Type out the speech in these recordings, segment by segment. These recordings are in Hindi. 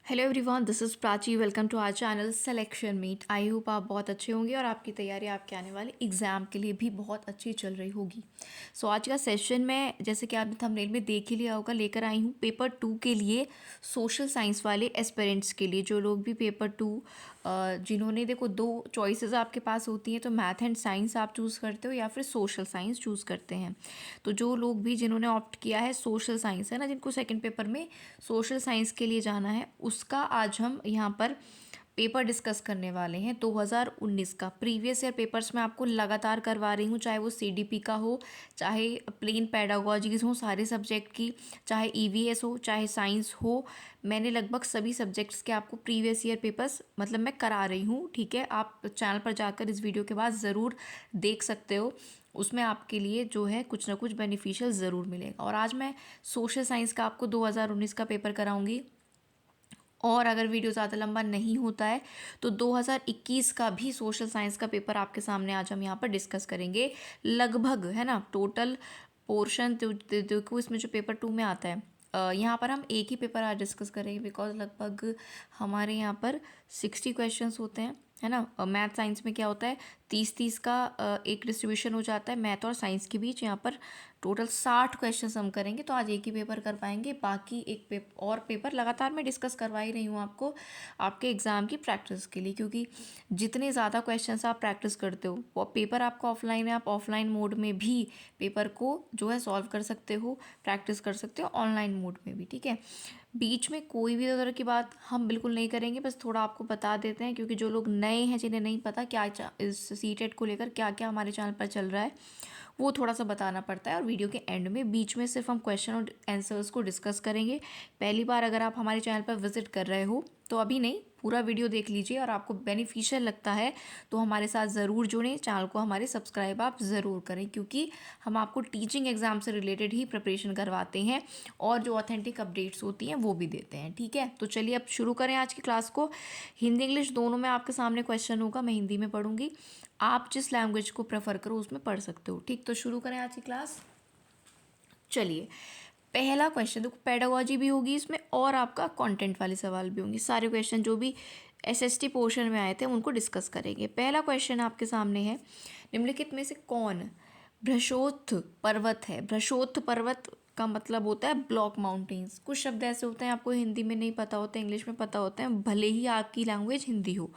Hello everyone, this is Prachi. Welcome to our channel selection meet. I hope आप बहुत अच्छे होंगे और आपकी तैयारी आपके आने वाले एग्ज़ाम के लिए भी बहुत अच्छी चल रही होगी। सो आज का सेशन में, जैसे कि आपने थंबनेल में देख ही लिया होगा, लेकर आई हूँ पेपर 2 के लिए, सोशल साइंस वाले एस्पिरेंट्स के लिए। जो लोग भी पेपर 2 जिन्होंने, देखो, दो चॉइसेस आपके पास होती हैं, तो मैथ एंड साइंस आप चूज़ करते हो या फिर सोशल साइंस चूज़ करते हैं। तो जो लोग भी जिन्होंने ऑप्ट किया है सोशल साइंस, है ना, जिनको सेकंड पेपर में सोशल साइंस के लिए जाना है, उसका आज हम यहाँ पर पेपर डिस्कस करने वाले हैं 2019 का। प्रीवियस ईयर पेपर्स मैं आपको लगातार करवा रही हूँ, चाहे वो सीडीपी का हो, चाहे प्लेन पेडागोजीज हो सारे सब्जेक्ट की, चाहे ईवीएस हो, चाहे साइंस हो। मैंने लगभग सभी सब्जेक्ट्स के आपको प्रीवियस ईयर पेपर्स मतलब मैं करा रही हूँ। ठीक है, आप चैनल पर जाकर इस वीडियो के बाद ज़रूर देख सकते हो, उसमें आपके लिए जो है कुछ ना कुछ बेनिफिशियल ज़रूर मिलेगा। और आज मैं सोशल साइंस का आपको 2019 का पेपर कराऊंगी। और अगर वीडियो ज़्यादा लंबा नहीं होता है तो 2021 का भी सोशल साइंस का पेपर आपके सामने आज हम यहाँ पर डिस्कस करेंगे। लगभग, है ना, टोटल पोर्शन देखो इसमें जो पेपर 2 में आता है, यहाँ पर हम एक ही पेपर आज डिस्कस करेंगे, बिकॉज लगभग हमारे यहाँ पर 60 क्वेश्चंस होते हैं, है ना। मैथ साइंस में क्या होता है, 30-30 का एक डिस्ट्रीब्यूशन हो जाता है मैथ और साइंस के बीच। यहाँ पर टोटल 60 क्वेश्चंस हम करेंगे, तो आज एक ही पेपर कर पाएंगे, बाकी एक और पेपर लगातार मैं डिस्कस करवा ही रही हूँ आपको आपके एग्ज़ाम की प्रैक्टिस के लिए। क्योंकि जितने ज़्यादा क्वेश्चंस आप प्रैक्टिस करते हो, वो पेपर आपका ऑफलाइन है, आप ऑफलाइन मोड में भी पेपर को जो है सॉल्व कर सकते हो, प्रैक्टिस कर सकते हो ऑनलाइन मोड में भी। ठीक है, बीच में कोई भी तरह की बात हम बिल्कुल नहीं करेंगे, बस थोड़ा आपको बता देते हैं, क्योंकि जो लोग नए हैं, जिन्हें नहीं पता क्या इस सीटेट को लेकर क्या क्या हमारे चैनल पर चल रहा है, वो थोड़ा सा बताना पड़ता है। और वीडियो के एंड में बीच में सिर्फ हम क्वेश्चन और आंसर्स को डिस्कस करेंगे। पहली बार अगर आप हमारे चैनल पर विजिट कर रहे हो तो अभी नहीं, पूरा वीडियो देख लीजिए, और आपको बेनिफिशियल लगता है तो हमारे साथ ज़रूर जुड़ें, चैनल को हमारे सब्सक्राइब आप ज़रूर करें, क्योंकि हम आपको टीचिंग एग्ज़ाम से रिलेटेड ही प्रिपरेशन करवाते हैं और जो ऑथेंटिक अपडेट्स होती हैं वो भी देते हैं। ठीक है, तो चलिए अब शुरू करें आज की क्लास को। हिंदी इंग्लिश दोनों में आपके सामने क्वेश्चन होगा, मैं हिंदी में पढ़ूंगी, आप जिस लैंग्वेज को प्रेफर करो उसमें पढ़ सकते हो। ठीक, तो शुरू करें आज की क्लास। चलिए, पहला क्वेश्चन देखो, पेडागोजी भी होगी इसमें और आपका कंटेंट वाले सवाल भी होंगे। सारे क्वेश्चन जो भी एसएसटी पोर्शन में आए थे उनको डिस्कस करेंगे। पहला क्वेश्चन आपके सामने है, निम्नलिखित में से कौन भ्रशोत्थ पर्वत है। भ्रशोत्थ पर्वत का मतलब होता है ब्लॉक माउंटेन्स। कुछ शब्द ऐसे होते हैं आपको हिंदी में नहीं पता होते, इंग्लिश में पता होते हैं, भले ही आपकी लैंग्वेज हिंदी हो,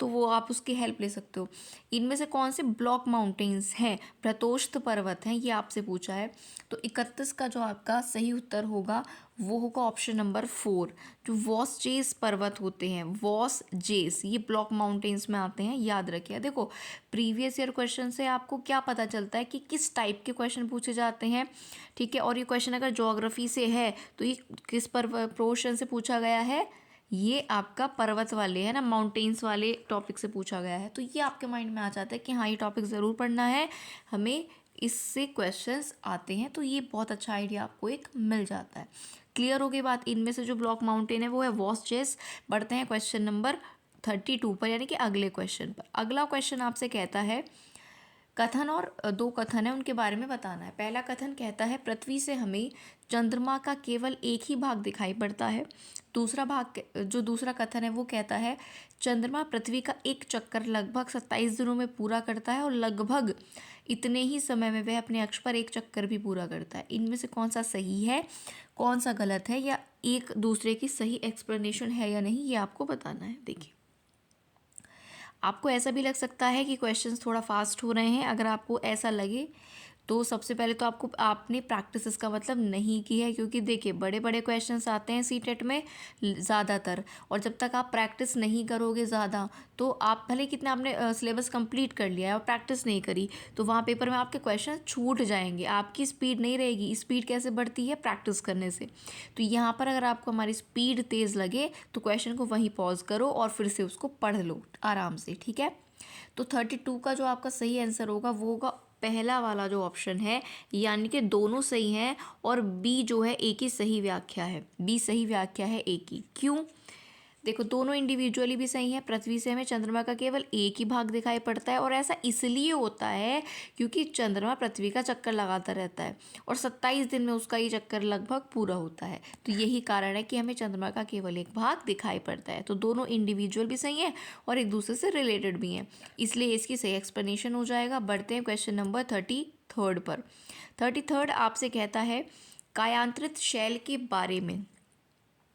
तो वो आप उसकी हेल्प ले सकते हो। इनमें से कौन से ब्लॉक माउंटेन्स हैं, प्रतोष्ठ पर्वत हैं, ये आपसे पूछा है। तो 31 का जो आपका सही उत्तर होगा वो होगा ऑप्शन नंबर 4। जो वॉस जेस पर्वत होते हैं, वॉस जेस, ये ब्लॉक माउंटेन्स में आते हैं, याद रखिए। देखो, प्रीवियस ईयर क्वेश्चन से आपको क्या पता चलता है कि किस टाइप के क्वेश्चन पूछे जाते हैं। ठीक है, और ये क्वेश्चन अगर ज्योग्राफी से है तो ये किस पोर्शन से पूछा गया है, ये आपका पर्वत वाले, है ना, माउंटेन्स वाले टॉपिक से पूछा गया है। तो ये आपके माइंड में आ जाता है कि हाँ, ये टॉपिक ज़रूर पढ़ना है, हमें इससे क्वेश्चंस आते हैं, तो ये बहुत अच्छा आइडिया आपको एक मिल जाता है। क्लियर हो गई बात। इनमें से जो ब्लॉक माउंटेन है वो है वॉस जेस। बढ़ते हैं क्वेश्चन नंबर 32 पर, यानी कि अगले क्वेश्चन पर। अगला क्वेश्चन आपसे कहता है, कथन, और दो कथन है उनके बारे में बताना है। पहला कथन कहता है, पृथ्वी से हमें चंद्रमा का केवल एक ही भाग दिखाई पड़ता है। दूसरा भाग, जो दूसरा कथन है वो कहता है, चंद्रमा पृथ्वी का एक चक्कर लगभग 27 दिनों में पूरा करता है और लगभग इतने ही समय में वह अपने अक्ष पर एक चक्कर भी पूरा करता है। इनमें से कौन सा सही है, कौन सा गलत है, या एक दूसरे की सही एक्सप्लेनेशन है या नहीं, ये आपको बताना है। देखिए, आपको ऐसा भी लग सकता है कि क्वेश्चंस थोड़ा फास्ट हो रहे हैं। अगर आपको ऐसा लगे तो सबसे पहले तो आपने प्रैक्टिस इसका मतलब नहीं की है, क्योंकि देखिए बड़े बड़े क्वेश्चंस आते हैं सीटेट में ज़्यादातर, और जब तक आप प्रैक्टिस नहीं करोगे ज़्यादा, तो आप भले कितना आपने सिलेबस कंप्लीट कर लिया है और प्रैक्टिस नहीं करी, तो वहाँ पेपर में आपके क्वेश्चन छूट जाएंगे, आपकी स्पीड नहीं रहेगी। स्पीड कैसे बढ़ती है, प्रैक्टिस करने से। तो यहाँ पर अगर आपको हमारी स्पीड तेज़ लगे तो क्वेश्चन को वहीं पॉज करो और फिर से उसको पढ़ लो आराम से। ठीक है, तो 32 का जो आपका सही आंसर होगा वो होगा पहला वाला जो ऑप्शन है, यानी कि दोनों सही हैं और बी जो है एक ही सही व्याख्या है। बी सही व्याख्या है, एक ही। क्यों? देखो दोनों इंडिविजुअली भी सही है। पृथ्वी से हमें चंद्रमा का केवल एक ही भाग दिखाई पड़ता है और ऐसा इसलिए होता है क्योंकि चंद्रमा पृथ्वी का चक्कर लगाता रहता है और 27 दिन में उसका ये चक्कर लगभग पूरा होता है। तो यही कारण है कि हमें चंद्रमा का केवल एक भाग दिखाई पड़ता है। तो दोनों इंडिविजुअल भी सही है और एक दूसरे से रिलेटेड भी हैं, इसलिए इसकी सही एक्सप्लेनेशन हो जाएगा। बढ़ते हैं क्वेश्चन नंबर 33 पर। 33 आपसे कहता है कायांतरित शैल के बारे में,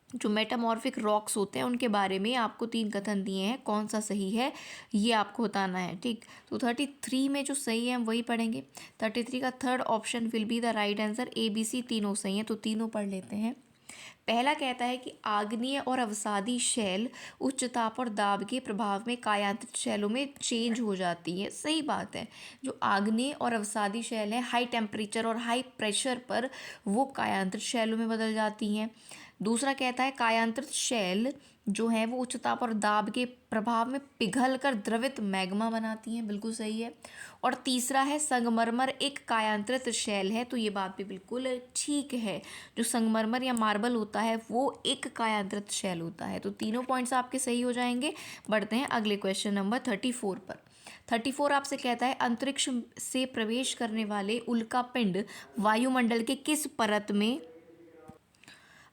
जो मेटामॉर्फिक रॉक्स होते हैं उनके बारे में आपको 3 कथन दिए हैं, कौन सा सही है ये आपको बताना है। ठीक, तो 33 में जो सही है हम वही पढ़ेंगे। 33 का third option will be the right answer. A B C तीनों सही हैं, तो तीनों पढ़ लेते हैं। पहला कहता है कि आग्नेय और अवसादी शैल उच्च ताप और दाब के प्रभाव में कायांतरित शैलों में चेंज हो जाती है। सही बात है, जो आग्नेय और अवसादी शैल है हाई टेम्परेचर और हाई प्रेशर पर वो कायांतरित शैलों में बदल जाती हैं। दूसरा कहता है कायांतरित शैल जो है वो उच्च ताप और दाब के प्रभाव में पिघल कर द्रवित मैग्मा बनाती हैं, बिल्कुल सही है। और तीसरा है संगमरमर एक कायांतरित शैल है, तो ये बात भी बिल्कुल ठीक है। जो संगमरमर या मार्बल होता है वो एक कायांतरित शैल होता है। तो तीनों पॉइंट्स आपके सही हो जाएंगे। बढ़ते हैं अगले क्वेश्चन नंबर 34 पर। 34 आपसे कहता है अंतरिक्ष से प्रवेश करने वाले उल्कापिंड वायुमंडल के किस परत में,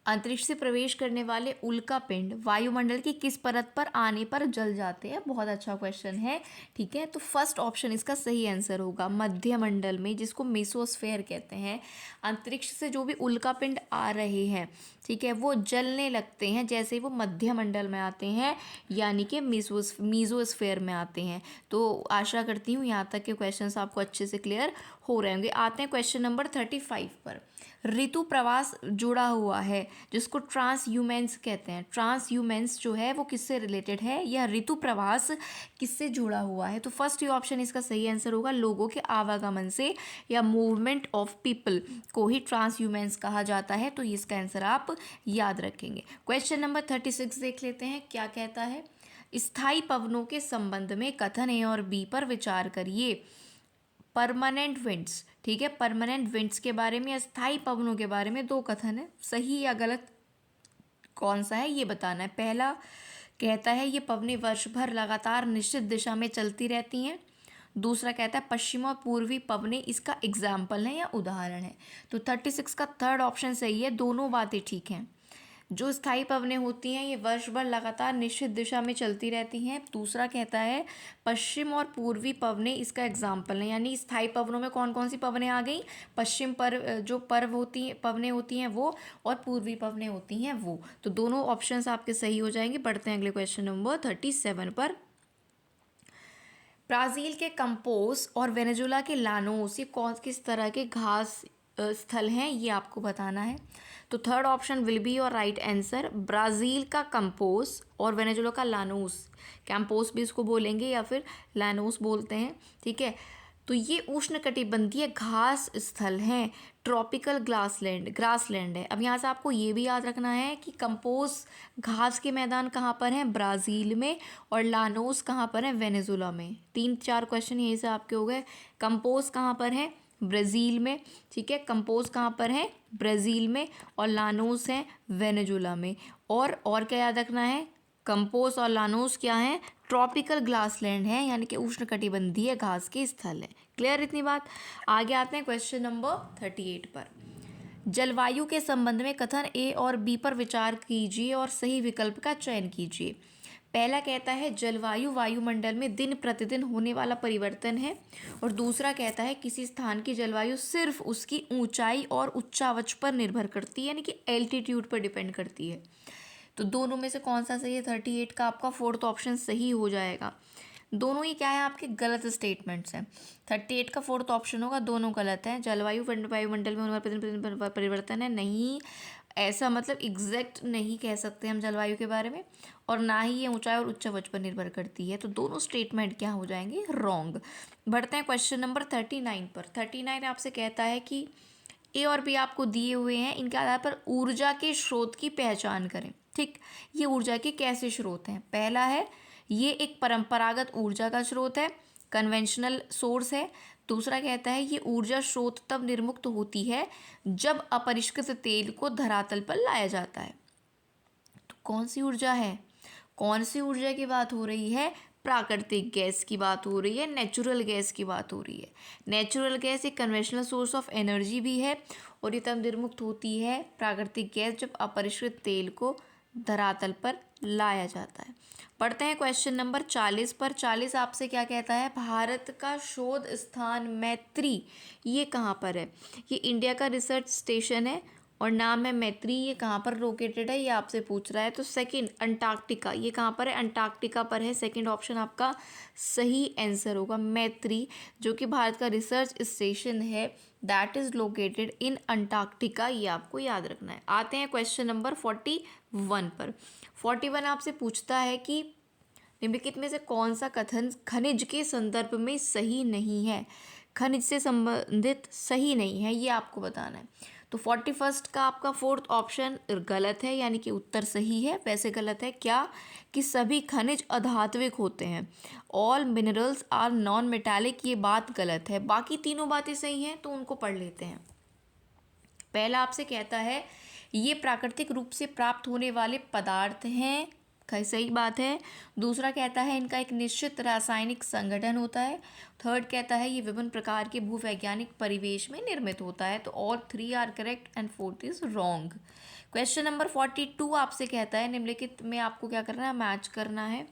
अंतरिक्ष से प्रवेश करने वाले उल्कापिंड वायुमंडल की किस परत पर आने पर जल जाते हैं। बहुत अच्छा क्वेश्चन है। ठीक है, तो फर्स्ट ऑप्शन इसका सही आंसर होगा, मध्यमंडल में, जिसको मेसोस्फेयर कहते हैं। अंतरिक्ष से जो भी उल्कापिंड आ रहे हैं, ठीक है, वो जलने लगते हैं जैसे ही वो मध्यमंडल में आते हैं, यानी कि मीजोस्फेयर में आते हैं। तो आशा करती हूँ यहाँ तक के क्वेश्चंस आपको अच्छे से क्लियर हो रहे होंगे। आते हैं क्वेश्चन नंबर 35 पर। ऋतु प्रवास जुड़ा हुआ है जिसको ट्रांसह्यूमेंस कहते हैं। ट्रांसह्यूमेंस जो है वो किससे रिलेटेड है, या ऋतु प्रवास किससे जुड़ा हुआ है। तो फर्स्ट ही ऑप्शन इसका सही आंसर होगा, लोगों के आवागमन से या मूवमेंट ऑफ पीपल को ही ट्रांसह्यूमेंस कहा जाता है। तो इसका आंसर आप याद रखेंगे। क्वेश्चन नंबर 36 देख लेते हैं क्या कहता है। स्थायी पवनों के संबंध में कथन ए और बी पर विचार करिए। परमानेंट विंड्स, ठीक है, परमानेंट विंड्स के बारे में या स्थायी पवनों के बारे में 2 कथन है, सही या गलत कौन सा है ये बताना है। पहला कहता है ये पवनें वर्ष भर लगातार निश्चित दिशा में चलती रहती हैं। दूसरा कहता है पश्चिम और पूर्वी पवनें इसका एग्जाम्पल है या उदाहरण है। तो 36 का थर्ड ऑप्शन सही है, दोनों बातें ठीक हैं। जो स्थायी पवनें होती हैं ये वर्ष भर लगातार निश्चित दिशा में चलती रहती हैं। दूसरा कहता है पश्चिम और पूर्वी पवनें इसका एग्जाम्पल है, यानी स्थायी पवनों में कौन कौन सी पवनें आ गई, पश्चिम पर जो पवनें होती हैं वो, और पूर्वी पवनें होती हैं वो। तो दोनों ऑप्शंस आपके सही हो जाएंगे। बढ़ते हैं अगले क्वेश्चन नंबर 37 पर। ब्राज़ील के कंपोज और वेनेजुला के लानोस ये कौन किस तरह के घास स्थल हैं ये आपको बताना है। तो third option will be your right answer. Brazil का कंपोज और वेनेजुला का लानोस, कैंपोस भी इसको बोलेंगे या फिर लानोस बोलते हैं, ठीक है। तो ये उष्णकटिबंधीय घास स्थल हैं, ट्रॉपिकल ग्रासलैंड है। अब यहाँ से आपको ये भी याद रखना है कि कंपोज घास के मैदान कहाँ पर हैं, ब्राज़ील में, और लानोस कहाँ पर है, वेनेजुला में। 3-4 क्वेश्चन यहीं से आपके हो गए। कंपोज कहाँ पर है, ब्राज़ील में, ठीक है, कंपोज कहाँ पर है, ब्राज़ील में, और लानोस है वेनेजुला में। और क्या याद रखना है, कंपोज और लानोस क्या है, ट्रॉपिकल ग्रासलैंड है, यानी कि उष्णकटिबंधीय घास के स्थल है। क्लियर इतनी बात। आगे आते हैं क्वेश्चन नंबर 38 पर। जलवायु के संबंध में कथन ए और बी पर विचार कीजिए और सही विकल्प का चयन कीजिए। पहला कहता है जलवायु वायुमंडल में दिन प्रतिदिन होने वाला परिवर्तन है, और दूसरा कहता है किसी स्थान की जलवायु सिर्फ उसकी ऊंचाई और उच्चावच पर निर्भर करती है, यानी कि एल्टीट्यूड पर डिपेंड करती है। तो दोनों में से कौन सा सही है, 38 का आपका फोर्थ ऑप्शन सही हो जाएगा। दोनों ही क्या है, आपके गलत स्टेटमेंट्स हैं। 38 का फोर्थ ऑप्शन होगा, दोनों गलत हैं। जलवायु वायुमंडल में होने वाला परिवर्तन है, नहीं, ऐसा मतलब एग्जैक्ट नहीं कह सकते हम जलवायु के बारे में, और ना ही ये ऊंचाई और उच्चावच पर निर्भर करती है। तो दोनों स्टेटमेंट क्या हो जाएंगे, रॉन्ग। बढ़ते हैं क्वेश्चन नंबर 39 पर। 39 आपसे कहता है कि ए और बी आपको दिए हुए हैं, इनके आधार पर ऊर्जा के स्रोत की पहचान करें। ठीक, ये ऊर्जा के कैसे स्रोत हैं। पहला है ये एक परंपरागत ऊर्जा का स्रोत है, कन्वेंशनल सोर्स है। दूसरा कहता है ये ऊर्जा स्रोत तब निर्मुक्त होती है जब अपरिष्कृत तेल को धरातल पर लाया जाता है। तो कौन सी ऊर्जा है, कौन सी ऊर्जा की बात हो रही है? प्राकृतिक गैस की बात हो रही है, नेचुरल गैस की बात हो रही है। नेचुरल गैस एक कन्वेंशनल सोर्स ऑफ एनर्जी भी है और ये तब निर्मुक्त होती है प्राकृतिक गैस जब अपरिष्कृत तेल को धरातल पर लाया जाता है। पढ़ते हैं क्वेश्चन नंबर 40 पर। 40 आपसे क्या कहता है? भारत का शोध स्थान मैत्री ये कहाँ पर है? ये इंडिया का रिसर्च स्टेशन है और नाम है मैत्री। ये कहाँ पर लोकेटेड है ये आपसे पूछ रहा है। तो सेकंड अंटार्कटिका, ये कहाँ पर है? अंटार्कटिका पर है। सेकंड ऑप्शन आपका सही आंसर होगा, मैत्री, जो कि भारत का रिसर्च स्टेशन है, that is located in Antarctica. ये आपको याद रखना है। आते हैं क्वेश्चन नंबर 41 पर। 41 आपसे पूछता है कि निम्नलिखित में से कौन सा कथन खनिज के संदर्भ में सही नहीं है? खनिज से संबंधित सही नहीं है, ये आपको बताना है। तो 41 का आपका फोर्थ ऑप्शन गलत है, यानी कि उत्तर सही है। वैसे गलत है क्या? कि सभी खनिज अधात्विक होते हैं, all minerals are non metallic, ये बात गलत है। बाकी तीनों बातें सही हैं, तो उनको पढ़ लेते हैं। पहला आपसे कहता है ये प्राकृतिक रूप से प्राप्त होने वाले पदार्थ हैं, सही बात है। दूसरा कहता है इनका एक निश्चित रासायनिक संगठन होता है। थर्ड कहता है ये विभिन्न प्रकार के भूवैज्ञानिक परिवेश में निर्मित होता है। तो all three are correct and fourth is wrong. Question number 42 आपसे कहता है निम्नलिखित में आपको क्या करना है? मैच करना है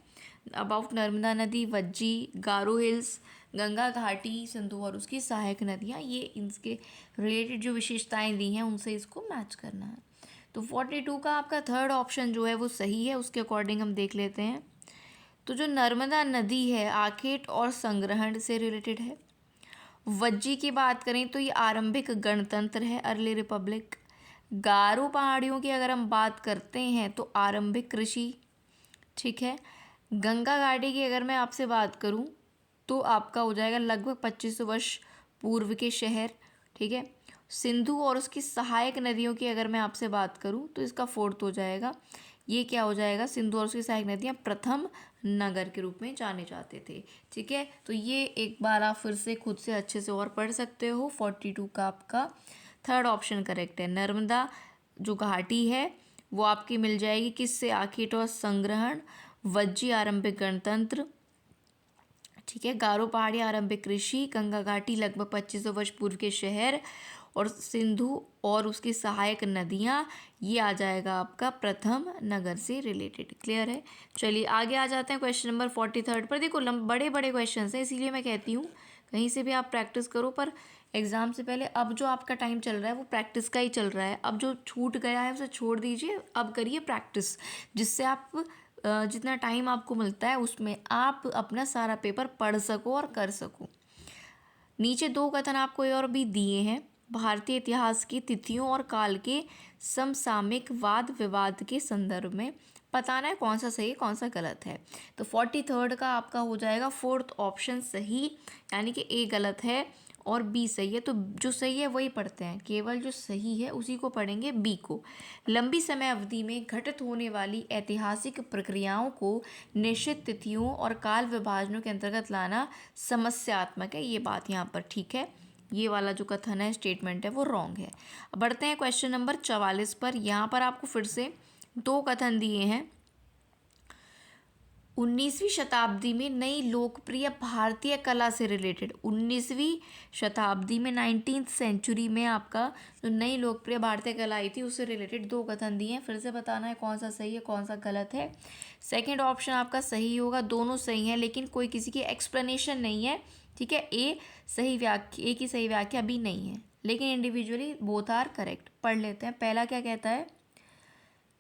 अबाउट नर्मदा नदी, वज्जी, गारो हिल्स, गंगा घाटी, सिंधु और उसकी सहायक नदियाँ। ये इनके रिलेटेड जो विशेषताएं दी हैं उनसे इसको मैच करना है। तो 42 का आपका थर्ड ऑप्शन जो है वो सही है। उसके अकॉर्डिंग हम देख लेते हैं। तो जो नर्मदा नदी है आखेट और संग्रहण से रिलेटेड है। वज्जी की बात करें तो ये आरंभिक गणतंत्र है, अर्ली रिपब्लिक। गारो पहाड़ियों की अगर हम बात करते हैं तो आरंभिक कृषि, ठीक है। गंगा घाटी की अगर मैं आपसे बात करूं तो आपका हो जाएगा लगभग 2500 वर्ष पूर्व के शहर, ठीक है। सिंधु और उसकी सहायक नदियों की अगर मैं आपसे बात करूं तो इसका फोर्थ हो जाएगा। ये क्या हो जाएगा? सिंधु और उसकी सहायक नदियां प्रथम नगर के रूप में जाने जाते थे, ठीक है। तो ये एक बार आप फिर से खुद से अच्छे से और पढ़ सकते हो। 42 का आपका थर्ड ऑप्शन करेक्ट है। नर्मदा जो घाटी है वो आपकी मिल जाएगी किससे? आखेट और संग्रहण। वज्जी आरंभिक गणतंत्र, ठीक है। गारो पहाड़ी आरंभिक कृषि। गंगा घाटी लगभग 2500 वर्ष पूर्व के शहर। और सिंधु और उसकी सहायक नदियाँ ये आ जाएगा आपका प्रथम नगर से रिलेटेड। क्लियर है? चलिए आगे आ जाते हैं क्वेश्चन नंबर 43 पर। देखो बड़े बड़े क्वेश्चन हैं, इसीलिए मैं कहती हूँ कहीं से भी आप प्रैक्टिस करो, पर एग्ज़ाम से पहले अब जो आपका टाइम चल रहा है वो प्रैक्टिस का ही चल रहा है। अब जो छूट गया है उसे छोड़ दीजिए, अब करिए प्रैक्टिस, जिससे आप जितना टाइम आपको मिलता है उसमें आप अपना सारा पेपर पढ़ सको और कर सको। नीचे दो कथन आपको और भी दिए हैं। भारतीय इतिहास की तिथियों और काल के समसामयिक वाद विवाद के संदर्भ में बताना है कौन सा सही कौन सा गलत है। तो 43 का आपका हो जाएगा फोर्थ ऑप्शन सही, यानी कि ए गलत है और बी सही है। तो जो सही है वही पढ़ते हैं, केवल जो सही है उसी को पढ़ेंगे, बी को। लंबी समय अवधि में घटित होने वाली ऐतिहासिक प्रक्रियाओं को निश्चित तिथियों और काल विभाजनों के अंतर्गत लाना समस्यात्मक है, ये बात यहाँ पर ठीक है। ये वाला जो कथन है, स्टेटमेंट है, वो रॉन्ग है। अब बढ़ते हैं क्वेश्चन नंबर 44 पर। यहाँ पर आपको फिर से दो कथन दिए हैं। 19वीं शताब्दी में नई लोकप्रिय भारतीय कला से रिलेटेड, 19वीं शताब्दी में 19th सेंचुरी में आपका जो नई लोकप्रिय भारतीय कला आई थी उससे रिलेटेड दो कथन दिए हैं। फिर से बताना है कौन सा सही है कौन सा गलत है। सेकंड ऑप्शन आपका सही होगा, दोनों सही हैं लेकिन कोई किसी की एक्सप्लेनेशन नहीं है, ठीक है। ए की सही व्याख्या बी नहीं है, लेकिन इंडिविजुअली बोथ आर करेक्ट। पढ़ लेते हैं। पहला क्या कहता है?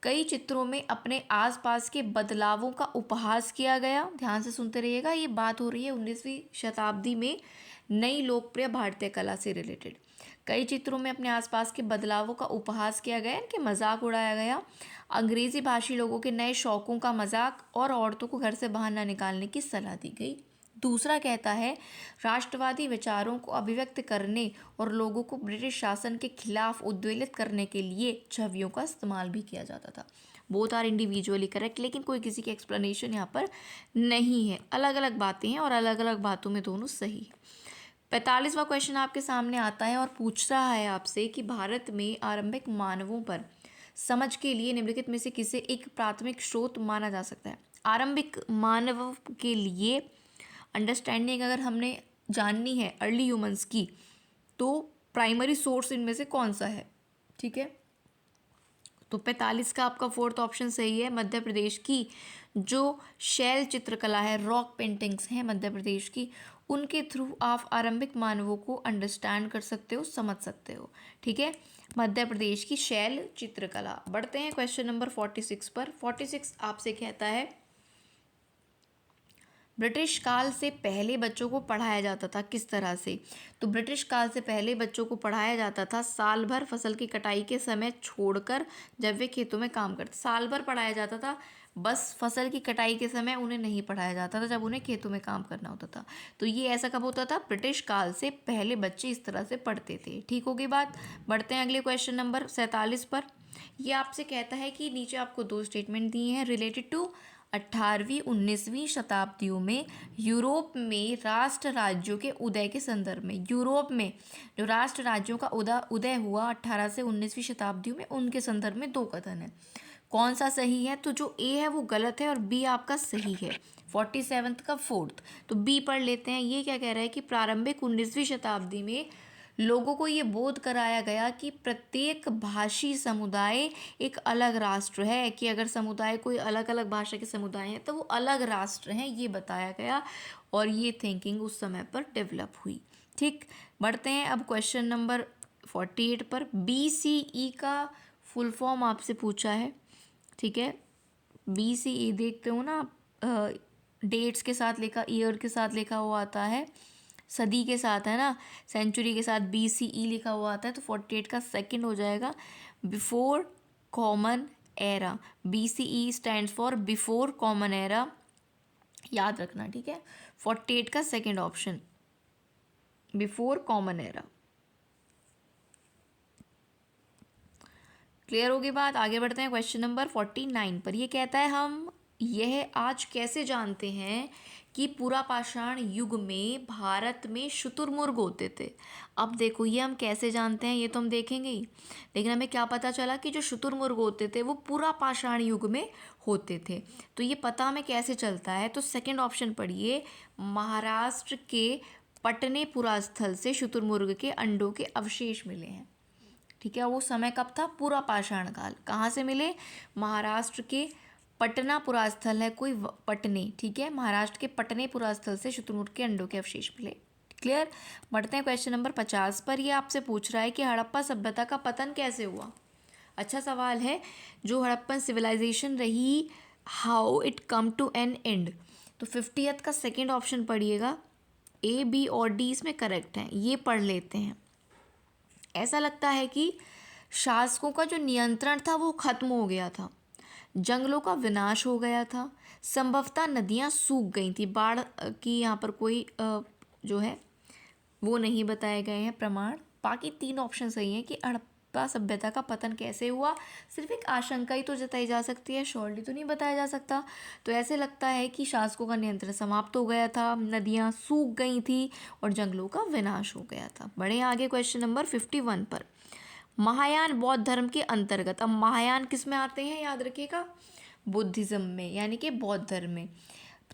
कई चित्रों में अपने आसपास के बदलावों का उपहास किया गया। ध्यान से सुनते रहिएगा, ये बात हो रही है 19वीं शताब्दी में नई लोकप्रिय भारतीय कला से रिलेटेड। कई चित्रों में अपने आसपास के बदलावों का उपहास किया गया, इनके मजाक उड़ाया गया। अंग्रेजी भाषी लोगों के नए शौकों का मजाक और औरतों को घर से बाहर न निकालने की सलाह दी गई। दूसरा कहता है राष्ट्रवादी विचारों को अभिव्यक्त करने और लोगों को ब्रिटिश शासन के खिलाफ उद्वेलित करने के लिए छवियों का इस्तेमाल भी किया जाता था। बोथ आर इंडिविजुअली करेक्ट, लेकिन कोई किसी की एक्सप्लेनेशन यहाँ पर नहीं है। अलग अलग बातें हैं और अलग अलग बातों में दोनों सही है। 45वां क्वेश्चन आपके सामने आता है और पूछ रहा है आपसे कि भारत में आरंभिक मानवों पर समझ के लिए निम्नलिखित में से किसे एक प्राथमिक स्रोत माना जा सकता है। आरंभिक मानव के लिए अंडरस्टैंडिंग अगर हमने जाननी है अर्ली ह्यूमंस की, तो प्राइमरी सोर्स इनमें से कौन सा है? ठीक है, तो 45 का आपका फोर्थ ऑप्शन सही है। मध्य प्रदेश की जो शैल चित्रकला है, रॉक पेंटिंग्स हैं मध्य प्रदेश की, उनके थ्रू आप आरंभिक मानवों को अंडरस्टैंड कर सकते हो, समझ सकते हो। ठीक है, मध्य प्रदेश की शैल चित्रकला। बढ़ते हैं क्वेश्चन नंबर 46 पर। 46 आपसे कहता है, ब्रिटिश काल से पहले बच्चों को पढ़ाया जाता था किस तरह से? तो ब्रिटिश काल से पहले बच्चों को पढ़ाया जाता था साल भर फसल की कटाई के समय छोड़कर जब वे खेतों में काम करते। साल भर पढ़ाया जाता था, बस फसल की कटाई के समय उन्हें नहीं पढ़ाया जाता था, जब उन्हें खेतों में काम करना होता था। तो ये ऐसा कब होता था? ब्रिटिश काल से पहले बच्चे इस तरह से पढ़ते थे। ठीक होगी बात। बढ़ते हैं अगले क्वेश्चन नंबर 47 पर। ये आपसे कहता है कि नीचे आपको दो स्टेटमेंट दिए हैं रिलेटेड टू 18वीं 19वीं शताब्दियों में यूरोप में राष्ट्र राज्यों के उदय के संदर्भ में। यूरोप में जो राष्ट्र राज्यों का उदय हुआ 18 से 19वीं शताब्दियों में, उनके संदर्भ में दो कथन है। कौन सा सही है? तो जो ए है वो गलत है और बी आपका सही है। 47 का फोर्थ, तो बी पढ़ लेते हैं। ये क्या कह रहा है कि प्रारंभिक 19वीं शताब्दी में लोगों को ये बोध कराया गया कि प्रत्येक भाषी समुदाय एक अलग राष्ट्र है, कि अगर समुदाय कोई अलग अलग भाषा के समुदाय हैं तो वो अलग राष्ट्र हैं, ये बताया गया। और ये थिंकिंग उस समय पर डेवलप हुई। ठीक, बढ़ते हैं अब क्वेश्चन नंबर 48 पर। BCE का फुल फॉर्म आपसे पूछा है। ठीक है, BCE देखते हो ना, डेट्स के साथ लिखा, ईयर के साथ लिखा हुआ आता है, सदी के साथ है ना, सेंचुरी के साथ BCE लिखा हुआ आता है। तो 48 का सेकंड हो जाएगा before common era. BCE stands for before common era, याद रखना। ठीक है, 48 का second option before common era. Clear होगी बात। आगे बढ़ते हैं क्वेश्चन नंबर 49 पर। ये कहता है, हम यह आज कैसे जानते हैं कि पुरापाषाण युग में भारत में शुतुरमुर्ग होते थे? अब देखो, ये हम कैसे जानते हैं ये तो हम देखेंगे ही, लेकिन हमें क्या पता चला कि जो शुतुरमुर्ग होते थे वो पुरापाषाण युग में होते थे। तो ये पता हमें कैसे चलता है? तो सेकंड ऑप्शन पढ़िए, महाराष्ट्र के पटने पुरास्थल से शुतुरमुर्ग के अंडों के अवशेष मिले हैं। ठीक है, वो समय कब था? पूरा पाषाण काल। कहाँ से मिले? महाराष्ट्र के पटना पुरास्थल है कोई पटने। ठीक है, महाराष्ट्र के पटने पुरास्थल से शुतुरमुर्ग के अंडों के अवशेष मिले। क्लियर। बढ़ते हैं क्वेश्चन नंबर 50 पर। ये आपसे पूछ रहा है कि हड़प्पा सभ्यता का पतन कैसे हुआ? अच्छा सवाल है। जो हड़प्पन सिविलाइजेशन रही, how it come to an end. तो 50th का सेकेंड ऑप्शन पढ़िएगा। A, B और D इसमें करेक्ट हैं, ये पढ़ लेते हैं। ऐसा लगता है कि शासकों का जो नियंत्रण था वो खत्म हो गया था, जंगलों का विनाश हो गया था, संभवतः नदियाँ सूख गई थी। बाढ़ की यहाँ पर कोई जो है वो नहीं बताए गए हैं प्रमाण। बाकी तीन ऑप्शन सही हैं कि हड़प्पा सभ्यता का पतन कैसे हुआ। सिर्फ एक आशंका ही तो जताई जा सकती है, श्योरली तो नहीं बताया जा सकता। तो ऐसे लगता है कि शासकों का नियंत्रण समाप्त हो गया था, नदियाँ सूख गई थी और जंगलों का विनाश हो गया था। बढ़े आगे क्वेश्चन नंबर 51 पर। महायान बौद्ध धर्म के अंतर्गत, अब महायान किस में आते हैं याद रखिएगा? बुद्धिज्म में, यानी कि बौद्ध धर्म में।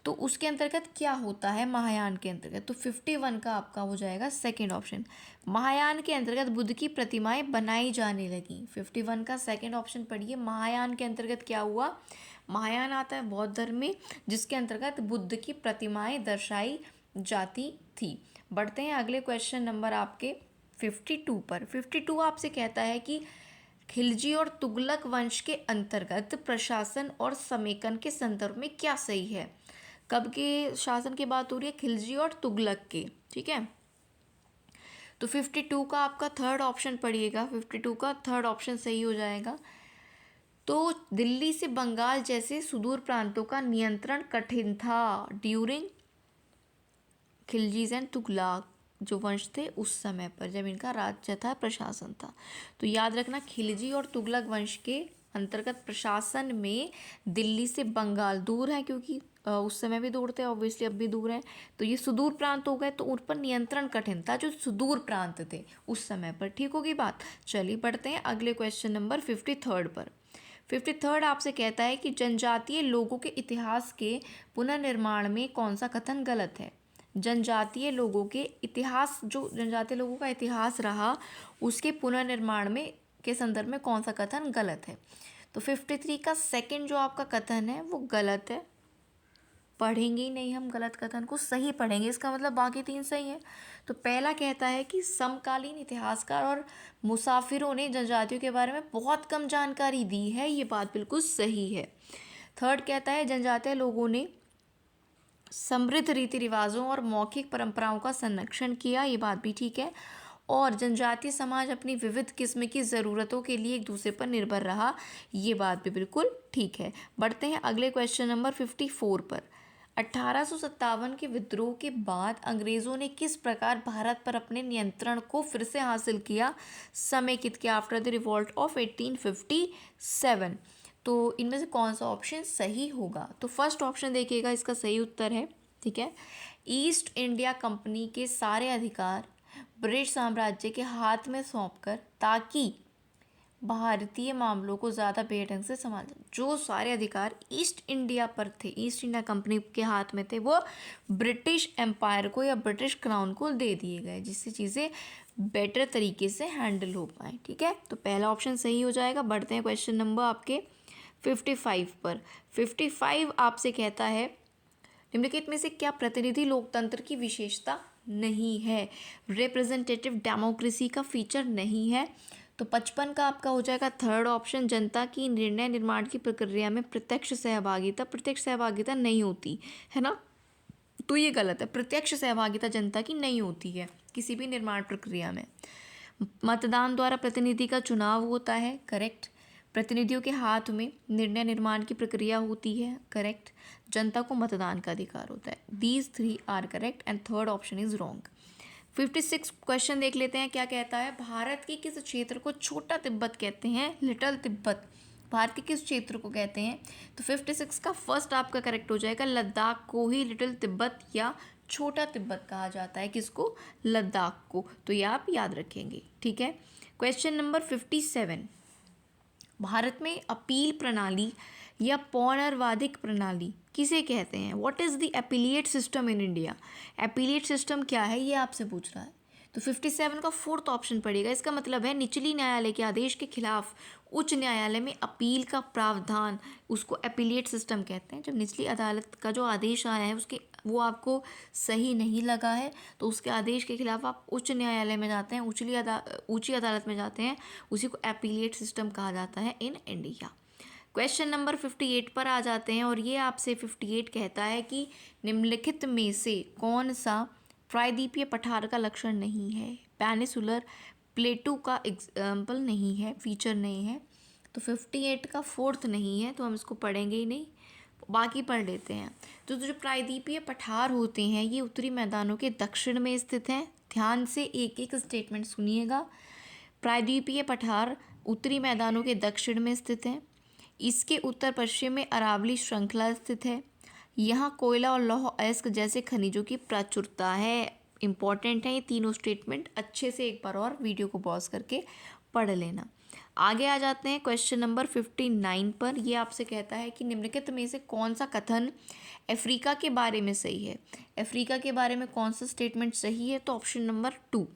तो उसके अंतर्गत क्या होता है महायान के अंतर्गत? तो 51 का आपका हो जाएगा सेकंड ऑप्शन। महायान के अंतर्गत बुद्ध की प्रतिमाएं बनाई जाने लगी। 51 का सेकंड ऑप्शन पढ़िए। महायान के अंतर्गत क्या हुआ? महायान आता है बौद्ध धर्म में, जिसके अंतर्गत बुद्ध की प्रतिमाएं दर्शाई जाती थी। बढ़ते हैं अगले क्वेश्चन नंबर आपके 52 पर। 52 आपसे कहता है कि खिलजी और तुगलक वंश के अंतर्गत प्रशासन और समेकन के संदर्भ में क्या सही है? कब के शासन की बात हो रही है? खिलजी और तुगलक के। ठीक है, तो 52 का आपका थर्ड ऑप्शन पढ़िएगा। 52 का थर्ड ऑप्शन सही हो जाएगा। तो दिल्ली से बंगाल जैसे सुदूर प्रांतों का नियंत्रण कठिन था ड्यूरिंग खिलजीज एंड तुगलक, जो वंश थे उस समय पर जब इनका राज्य था, प्रशासन था। तो याद रखना, खिलजी और तुगलक वंश के अंतर्गत प्रशासन में दिल्ली से बंगाल दूर है, क्योंकि उस समय भी दूर थे, ऑब्वियसली अब भी दूर है। तो ये सुदूर प्रांत हो गए, तो उन पर नियंत्रण कठिन था जो सुदूर प्रांत थे उस समय पर। ठीक होगी बात। चलिए बढ़ते हैं अगले क्वेश्चन नंबर 53 पर। 53rd आपसे कहता है कि जनजातीय लोगों के इतिहास के पुनर्निर्माण में कौन सा कथन गलत है। जनजातीय लोगों के इतिहास, जो जनजातीय लोगों का इतिहास रहा, उसके पुनर्निर्माण में के संदर्भ में कौन सा कथन गलत है। तो 53 का सेकंड जो आपका कथन है वो गलत है, पढ़ेंगे ही नहीं हम गलत कथन को, सही पढ़ेंगे, इसका मतलब बाकी तीन सही है। तो पहला कहता है कि समकालीन इतिहासकार और मुसाफिरों ने जनजातियों के बारे में बहुत कम जानकारी दी है, ये बात बिल्कुल सही है। थर्ड कहता है जनजातीय लोगों ने समृद्ध रीति रिवाजों और मौखिक परंपराओं का संरक्षण किया, ये बात भी ठीक है। और जनजातीय समाज अपनी विविध किस्म की ज़रूरतों के लिए एक दूसरे पर निर्भर रहा, ये बात भी बिल्कुल ठीक है। बढ़ते हैं अगले क्वेश्चन नंबर 54 पर। 1857 के विद्रोह के बाद अंग्रेज़ों ने किस प्रकार भारत पर अपने नियंत्रण को फिर से हासिल किया, समेकित किया आफ्टर द रिवॉल्ट ऑफ 1857। तो इनमें से कौन सा ऑप्शन सही होगा। तो फर्स्ट ऑप्शन देखिएगा, इसका सही उत्तर है, ठीक है, ईस्ट इंडिया कंपनी के सारे अधिकार ब्रिटिश साम्राज्य के हाथ में सौंपकर, ताकि भारतीय मामलों को ज़्यादा बेढंग से संभाल, जो सारे अधिकार ईस्ट इंडिया पर थे, ईस्ट इंडिया कंपनी के हाथ में थे, वो ब्रिटिश एम्पायर को या ब्रिटिश क्राउन को दे दिए गए, जिससे चीज़ें बेटर तरीके से हैंडल हो पाए, ठीक है। तो पहला ऑप्शन सही हो जाएगा। बढ़ते हैं क्वेश्चन नंबर आपके 55 पर। 55 आपसे कहता है निम्नलिखित में से क्या प्रतिनिधि लोकतंत्र की विशेषता नहीं है, रिप्रेजेंटेटिव डेमोक्रेसी का फीचर नहीं है। तो 55 का आपका हो जाएगा थर्ड ऑप्शन, जनता की निर्णय निर्माण की प्रक्रिया में प्रत्यक्ष सहभागिता नहीं होती है ना, तो ये गलत है। प्रत्यक्ष सहभागिता जनता की नहीं होती है किसी भी निर्माण प्रक्रिया में। मतदान द्वारा प्रतिनिधि का चुनाव होता है, करेक्ट। प्रतिनिधियों के हाथ में निर्णय निर्माण की प्रक्रिया होती है, करेक्ट। जनता को मतदान का अधिकार होता है। These 3 are correct and third option is wrong. 56 question देख लेते हैं, क्या कहता है, भारत के किस क्षेत्र को छोटा तिब्बत कहते हैं, लिटिल तिब्बत, भारत के किस क्षेत्र को कहते हैं। तो 56 का फर्स्ट आपका करेक्ट हो जाएगा, लद्दाख को ही लिटिल तिब्बत या छोटा तिब्बत कहा जाता है, किसको, लद्दाख को। तो ये आप याद रखेंगे, ठीक है। क्वेश्चन नंबर 57, भारत में अपील प्रणाली या पौनर्वादिक प्रणाली किसे कहते हैं, what is the appellate system in India. Appellate system क्या है, ये आपसे पूछ रहा है। तो 57 का फोर्थ ऑप्शन पड़ेगा। इसका मतलब है निचली न्यायालय के आदेश के खिलाफ उच्च न्यायालय में अपील का प्रावधान, उसको अपीलिएट सिस्टम कहते हैं। जब निचली अदालत का जो आदेश आया है उसके वो आपको सही नहीं लगा है, तो उसके आदेश के खिलाफ आप उच्च न्यायालय में जाते हैं, ऊंची अदालत में जाते हैं, उसी को अपीलिएट सिस्टम कहा जाता है इन इंडिया। क्वेश्चन नंबर 58 पर आ जाते हैं, और ये आपसे 58 कहता है कि निम्नलिखित में से कौन सा प्रायद्वीपीय पठार का लक्षण नहीं है, पेनिसुलर प्लेटू का एग्जाम्पल नहीं है, फीचर नहीं है। तो 58 का फोर्थ नहीं है, तो हम इसको पढ़ेंगे ही नहीं, बाकी पढ़ लेते हैं। तो जो प्रायद्वीपीय पठार होते हैं ये उत्तरी मैदानों के दक्षिण में स्थित हैं। ध्यान से एक एक स्टेटमेंट सुनिएगा। प्रायद्वीपीय पठार उत्तरी मैदानों के दक्षिण में स्थित है, इसके उत्तर पश्चिम में अरावली श्रृंखला स्थित है, यहाँ कोयला और लौह अयस्क जैसे खनिजों की प्रचुरता है। इंपॉर्टेंट है ये तीनों स्टेटमेंट, अच्छे से एक बार और वीडियो को पॉज करके पढ़ लेना। आगे आ जाते हैं क्वेश्चन नंबर 59 पर। ये आपसे कहता है कि निम्नलिखित में से कौन सा कथन अफ्रीका के बारे में सही है। अफ्रीका के बारे में कौन सा स्टेटमेंट सही है, तो ऑप्शन नंबर 2।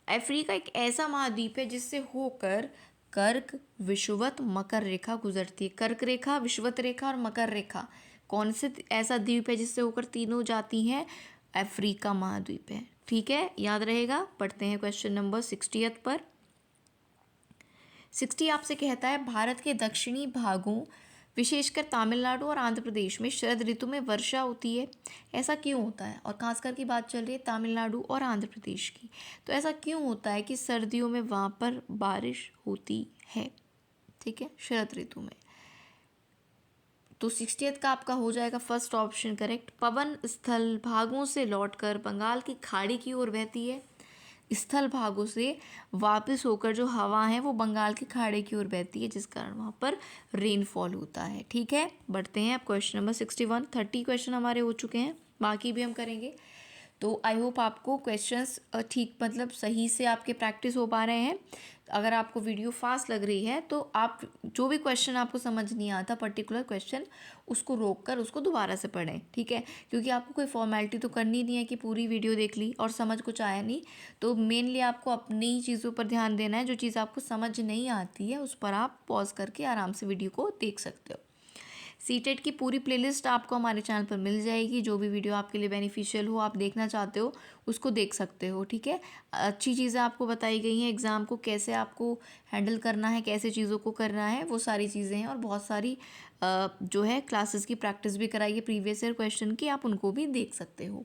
अफ्रीका एक ऐसा महाद्वीप है जिससे होकर कर्क, विषुवत, मकर रेखा गुजरती है। कर्क रेखा, विषुवत रेखा और मकर रेखा, कौन से ऐसा द्वीप है जिससे होकर तीनों जाती हैं, अफ्रीका महाद्वीप है, ठीक है, याद रहेगा। पढ़ते हैं क्वेश्चन नंबर 60 पर। 60 आपसे कहता है भारत के दक्षिणी भागों विशेषकर तमिलनाडु और आंध्र प्रदेश में शरद ऋतु में वर्षा होती है, ऐसा क्यों होता है। और खासकर की बात चल रही है तमिलनाडु और आंध्र प्रदेश की, तो ऐसा क्यों होता है कि सर्दियों में वहाँ पर बारिश होती है, ठीक है, शरद ऋतु में। तो 60th का आपका हो जाएगा फर्स्ट ऑप्शन करेक्ट। पवन स्थल भागों से लौटकर बंगाल की खाड़ी की ओर बहती है। स्थल भागों से वापस होकर जो हवा है वो बंगाल की खाड़ी की ओर बहती है, जिस कारण वहाँ पर रेनफॉल होता है, ठीक है। बढ़ते हैं अब क्वेश्चन नंबर 61। 30 क्वेश्चन हमारे हो चुके हैं, बाकी भी हम करेंगे। तो आई होप आपको क्वेश्चंस ठीक मतलब सही से आपके प्रैक्टिस हो पा रहे हैं। अगर आपको वीडियो फास्ट लग रही है तो आप जो भी क्वेश्चन आपको समझ नहीं आता पर्टिकुलर क्वेश्चन, उसको रोक कर उसको दोबारा से पढ़ें, ठीक है। क्योंकि आपको कोई फॉर्मेलिटी तो करनी नहीं है कि पूरी वीडियो देख ली और समझ कुछ आया नहीं। तो मेनली आपको अपनी ही चीज़ों पर ध्यान देना है। जो चीज़ आपको समझ नहीं आती है उस पर आप पॉज करके आराम से वीडियो को देख सकते हो। सीटेट की पूरी प्लेलिस्ट आपको हमारे चैनल पर मिल जाएगी। जो भी वीडियो आपके लिए बेनिफिशियल हो, आप देखना चाहते हो, उसको देख सकते हो, ठीक है। अच्छी चीज़ें आपको बताई गई हैं, एग्ज़ाम को कैसे आपको हैंडल करना है, कैसे चीज़ों को करना है, वो सारी चीज़ें हैं। और बहुत सारी जो है क्लासेस की प्रैक्टिस भी कराई है प्रीवियस ईयर क्वेश्चन की, आप उनको भी देख सकते हो।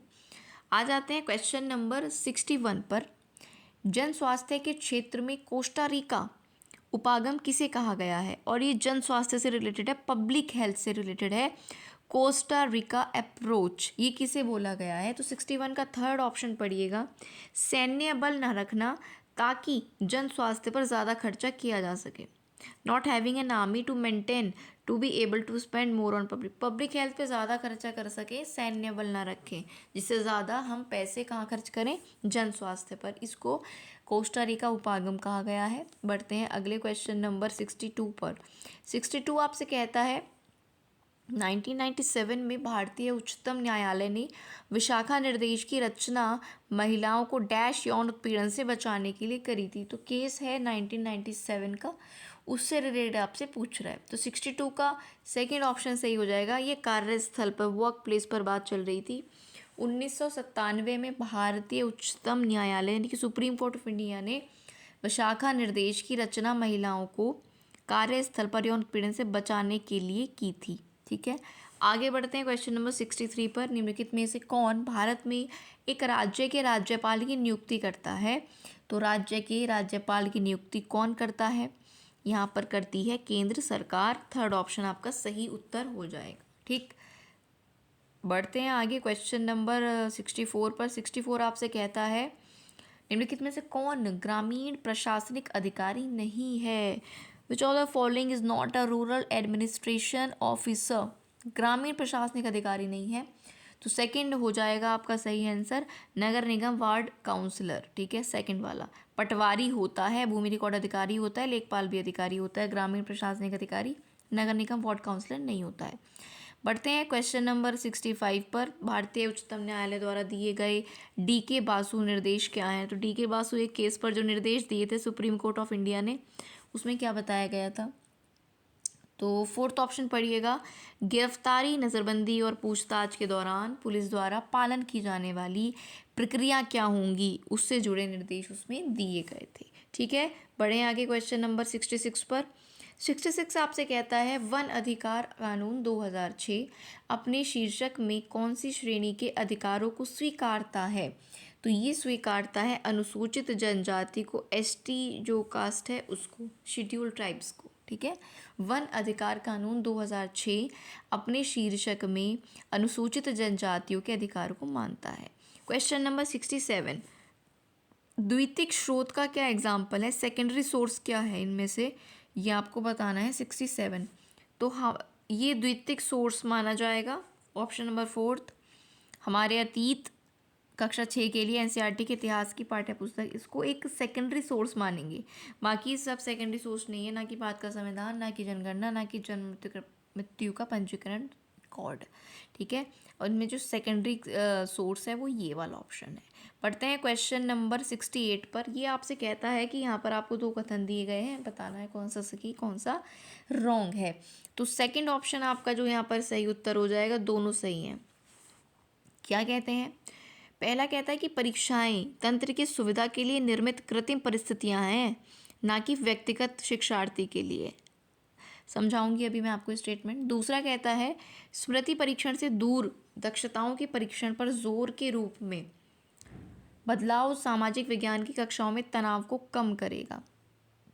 आ जाते हैं क्वेश्चन नंबर 61 पर। जन स्वास्थ्य के क्षेत्र में कोस्टा रिका उपागम किसे कहा गया है? और ये जन स्वास्थ्य से रिलेटेड है, पब्लिक हेल्थ से रिलेटेड है। कोस्टा रिका अप्रोच ये किसे बोला गया है? तो 61 का थर्ड ऑप्शन पढ़िएगा। सैन्य बल न रखना ताकि जन स्वास्थ्य पर ज़्यादा खर्चा किया जा सके। Not having an army to maintain to be able to spend more on public health पे ज़्यादा खर्चा कर सकें, सैन्य बल ना रखें, जिससे ज़्यादा हम पैसे कहाँ खर्च करें? जन स्वास्थ्य पर। इसको कोस्टा रिका उपागम कहा गया है। बढ़ते हैं अगले क्वेश्चन नंबर 62 पर। 62 आपसे कहता है 1997 में भारतीय उच्चतम न्यायालय ने विशाखा निर्देश की रचना महिलाओं को डैश यौन उत्पीड़न से बचाने के लिए करी थी। तो केस है 1997 का, उससे रिलेटेड आपसे पूछ रहा है। तो 62 का सेकंड ऑप्शन सही हो जाएगा। ये कार्यस्थल पर, वर्क प्लेस पर बात चल रही थी। 1997 में भारतीय उच्चतम न्यायालय यानी कि सुप्रीम कोर्ट ऑफ इंडिया ने विशाखा निर्देश की रचना महिलाओं को कार्यस्थल पर यौन उत्पीड़न से बचाने के लिए की थी, ठीक है। आगे बढ़ते हैं क्वेश्चन नंबर 63 पर। निम्नलिखित में से कौन भारत में एक राज्य के राज्यपाल की नियुक्ति करता है? तो राज्य के राज्यपाल की नियुक्ति कौन करता है? यहाँ पर करती है केंद्र सरकार। थर्ड ऑप्शन आपका सही उत्तर हो जाएगा, ठीक। बढ़ते हैं आगे क्वेश्चन नंबर 64 पर। 64 आपसे कहता है निम्नलिखित में से कौन ग्रामीण प्रशासनिक अधिकारी नहीं है? Which of the following is not a rural administration officer? ग्रामीण प्रशासनिक अधिकारी नहीं है। तो सेकंड हो जाएगा आपका सही आंसर, नगर निगम वार्ड काउंसलर, ठीक है, सेकंड वाला। पटवारी होता है, भूमि रिकॉर्ड अधिकारी होता है, लेखपाल भी अधिकारी होता है, ग्रामीण प्रशासनिक अधिकारी नगर निगम वार्ड काउंसलर नहीं होता है। बढ़ते हैं क्वेश्चन नंबर 65 पर। भारतीय उच्चतम न्यायालय द्वारा दिए गए डी.के. बासु निर्देश क्या हैं? तो डी.के. बासु एक केस पर जो निर्देश दिए थे सुप्रीम कोर्ट ऑफ इंडिया ने, उसमें क्या बताया गया था? तो फोर्थ ऑप्शन पढ़िएगा। गिरफ्तारी, नज़रबंदी और पूछताछ के दौरान पुलिस द्वारा पालन की जाने वाली प्रक्रिया क्या होंगी, उससे जुड़े निर्देश उसमें दिए गए थे, ठीक है। बढ़े आगे क्वेश्चन नंबर 66 पर। 66 आपसे कहता है वन अधिकार कानून 2006 अपने शीर्षक में कौन सी श्रेणी के अधिकारों को स्वीकारता है? तो ये स्वीकारता है अनुसूचित जनजाति को, एसटी जो कास्ट है उसको, शेड्यूल ट्राइब्स को, ठीक है। वन अधिकार कानून 2006 अपने शीर्षक में अनुसूचित जनजातियों के अधिकारों को मानता है। क्वेश्चन नंबर 67, द्वितीयक स्रोत का क्या एग्जाम्पल है? सेकेंडरी सोर्स क्या है इनमें से, ये आपको बताना है। 67 तो हाँ, ये द्वितीयक सोर्स माना जाएगा। ऑप्शन नंबर फोर्थ, हमारे अतीत कक्षा 6 के लिए एनसीईआरटी के इतिहास की पाठ्य पुस्तक, इसको एक सेकेंडरी सोर्स मानेंगे। बाकी सब सेकेंडरी सोर्स नहीं है, ना कि भारत का संविधान, ना कि जनगणना, ना कि जन्म मृत्यु का पंजीकरण रिकॉर्ड, ठीक है। और इनमें जो सेकेंडरी सोर्स है वो ये वाला ऑप्शन है। पढ़ते हैं क्वेश्चन नंबर 68 पर। ये आपसे कहता है कि यहाँ पर आपको दो कथन दिए गए हैं, बताना है कौन सा सही कौन सा रॉन्ग है। तो सेकंड ऑप्शन आपका जो यहाँ पर सही उत्तर हो जाएगा, दोनों सही हैं। क्या कहते हैं? पहला कहता है कि परीक्षाएं तंत्र की सुविधा के लिए निर्मित कृत्रिम परिस्थितियां हैं, ना कि व्यक्तिगत शिक्षार्थी के लिए। समझाऊंगी अभी मैं आपको स्टेटमेंट। दूसरा कहता है स्मृति परीक्षण से दूर दक्षताओं के परीक्षण पर जोर के रूप में बदलाव सामाजिक विज्ञान की कक्षाओं में तनाव को कम करेगा,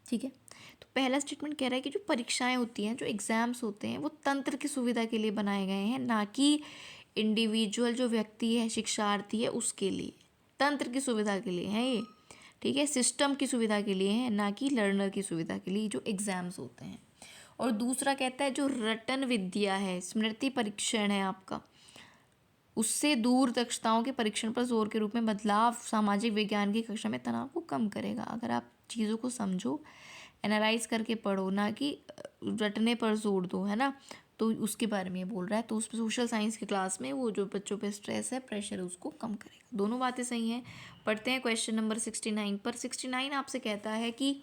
ठीक है। तो पहला स्टेटमेंट कह रहा है कि जो परीक्षाएं होती हैं, जो एग्ज़ाम्स होते हैं, वो तंत्र की सुविधा के लिए बनाए गए हैं, ना कि इंडिविजुअल जो व्यक्ति है, शिक्षार्थी है, उसके लिए। तंत्र की सुविधा के लिए है ये, ठीक है, सिस्टम की सुविधा के लिए है, ना कि लर्नर की सुविधा के लिए जो एग्ज़ाम्स होते हैं। और दूसरा कहता है जो रटन विद्या है, स्मृति परीक्षण है आपका, उससे दूर दक्षताओं के परीक्षण पर जोर के रूप में बदलाव सामाजिक विज्ञान की कक्षा में तनाव को कम करेगा। अगर आप चीज़ों को समझो, एनालाइज करके पढ़ो, ना कि रटने पर जोर दो, है ना। तो उसके बारे में ये बोल रहा है। तो उस सोशल साइंस की क्लास में वो जो बच्चों पे स्ट्रेस है, प्रेशर है, उसको कम करेगा। दोनों बातें सही हैं। पढ़ते हैं क्वेश्चन नंबर 69 पर। 69 आपसे कहता है कि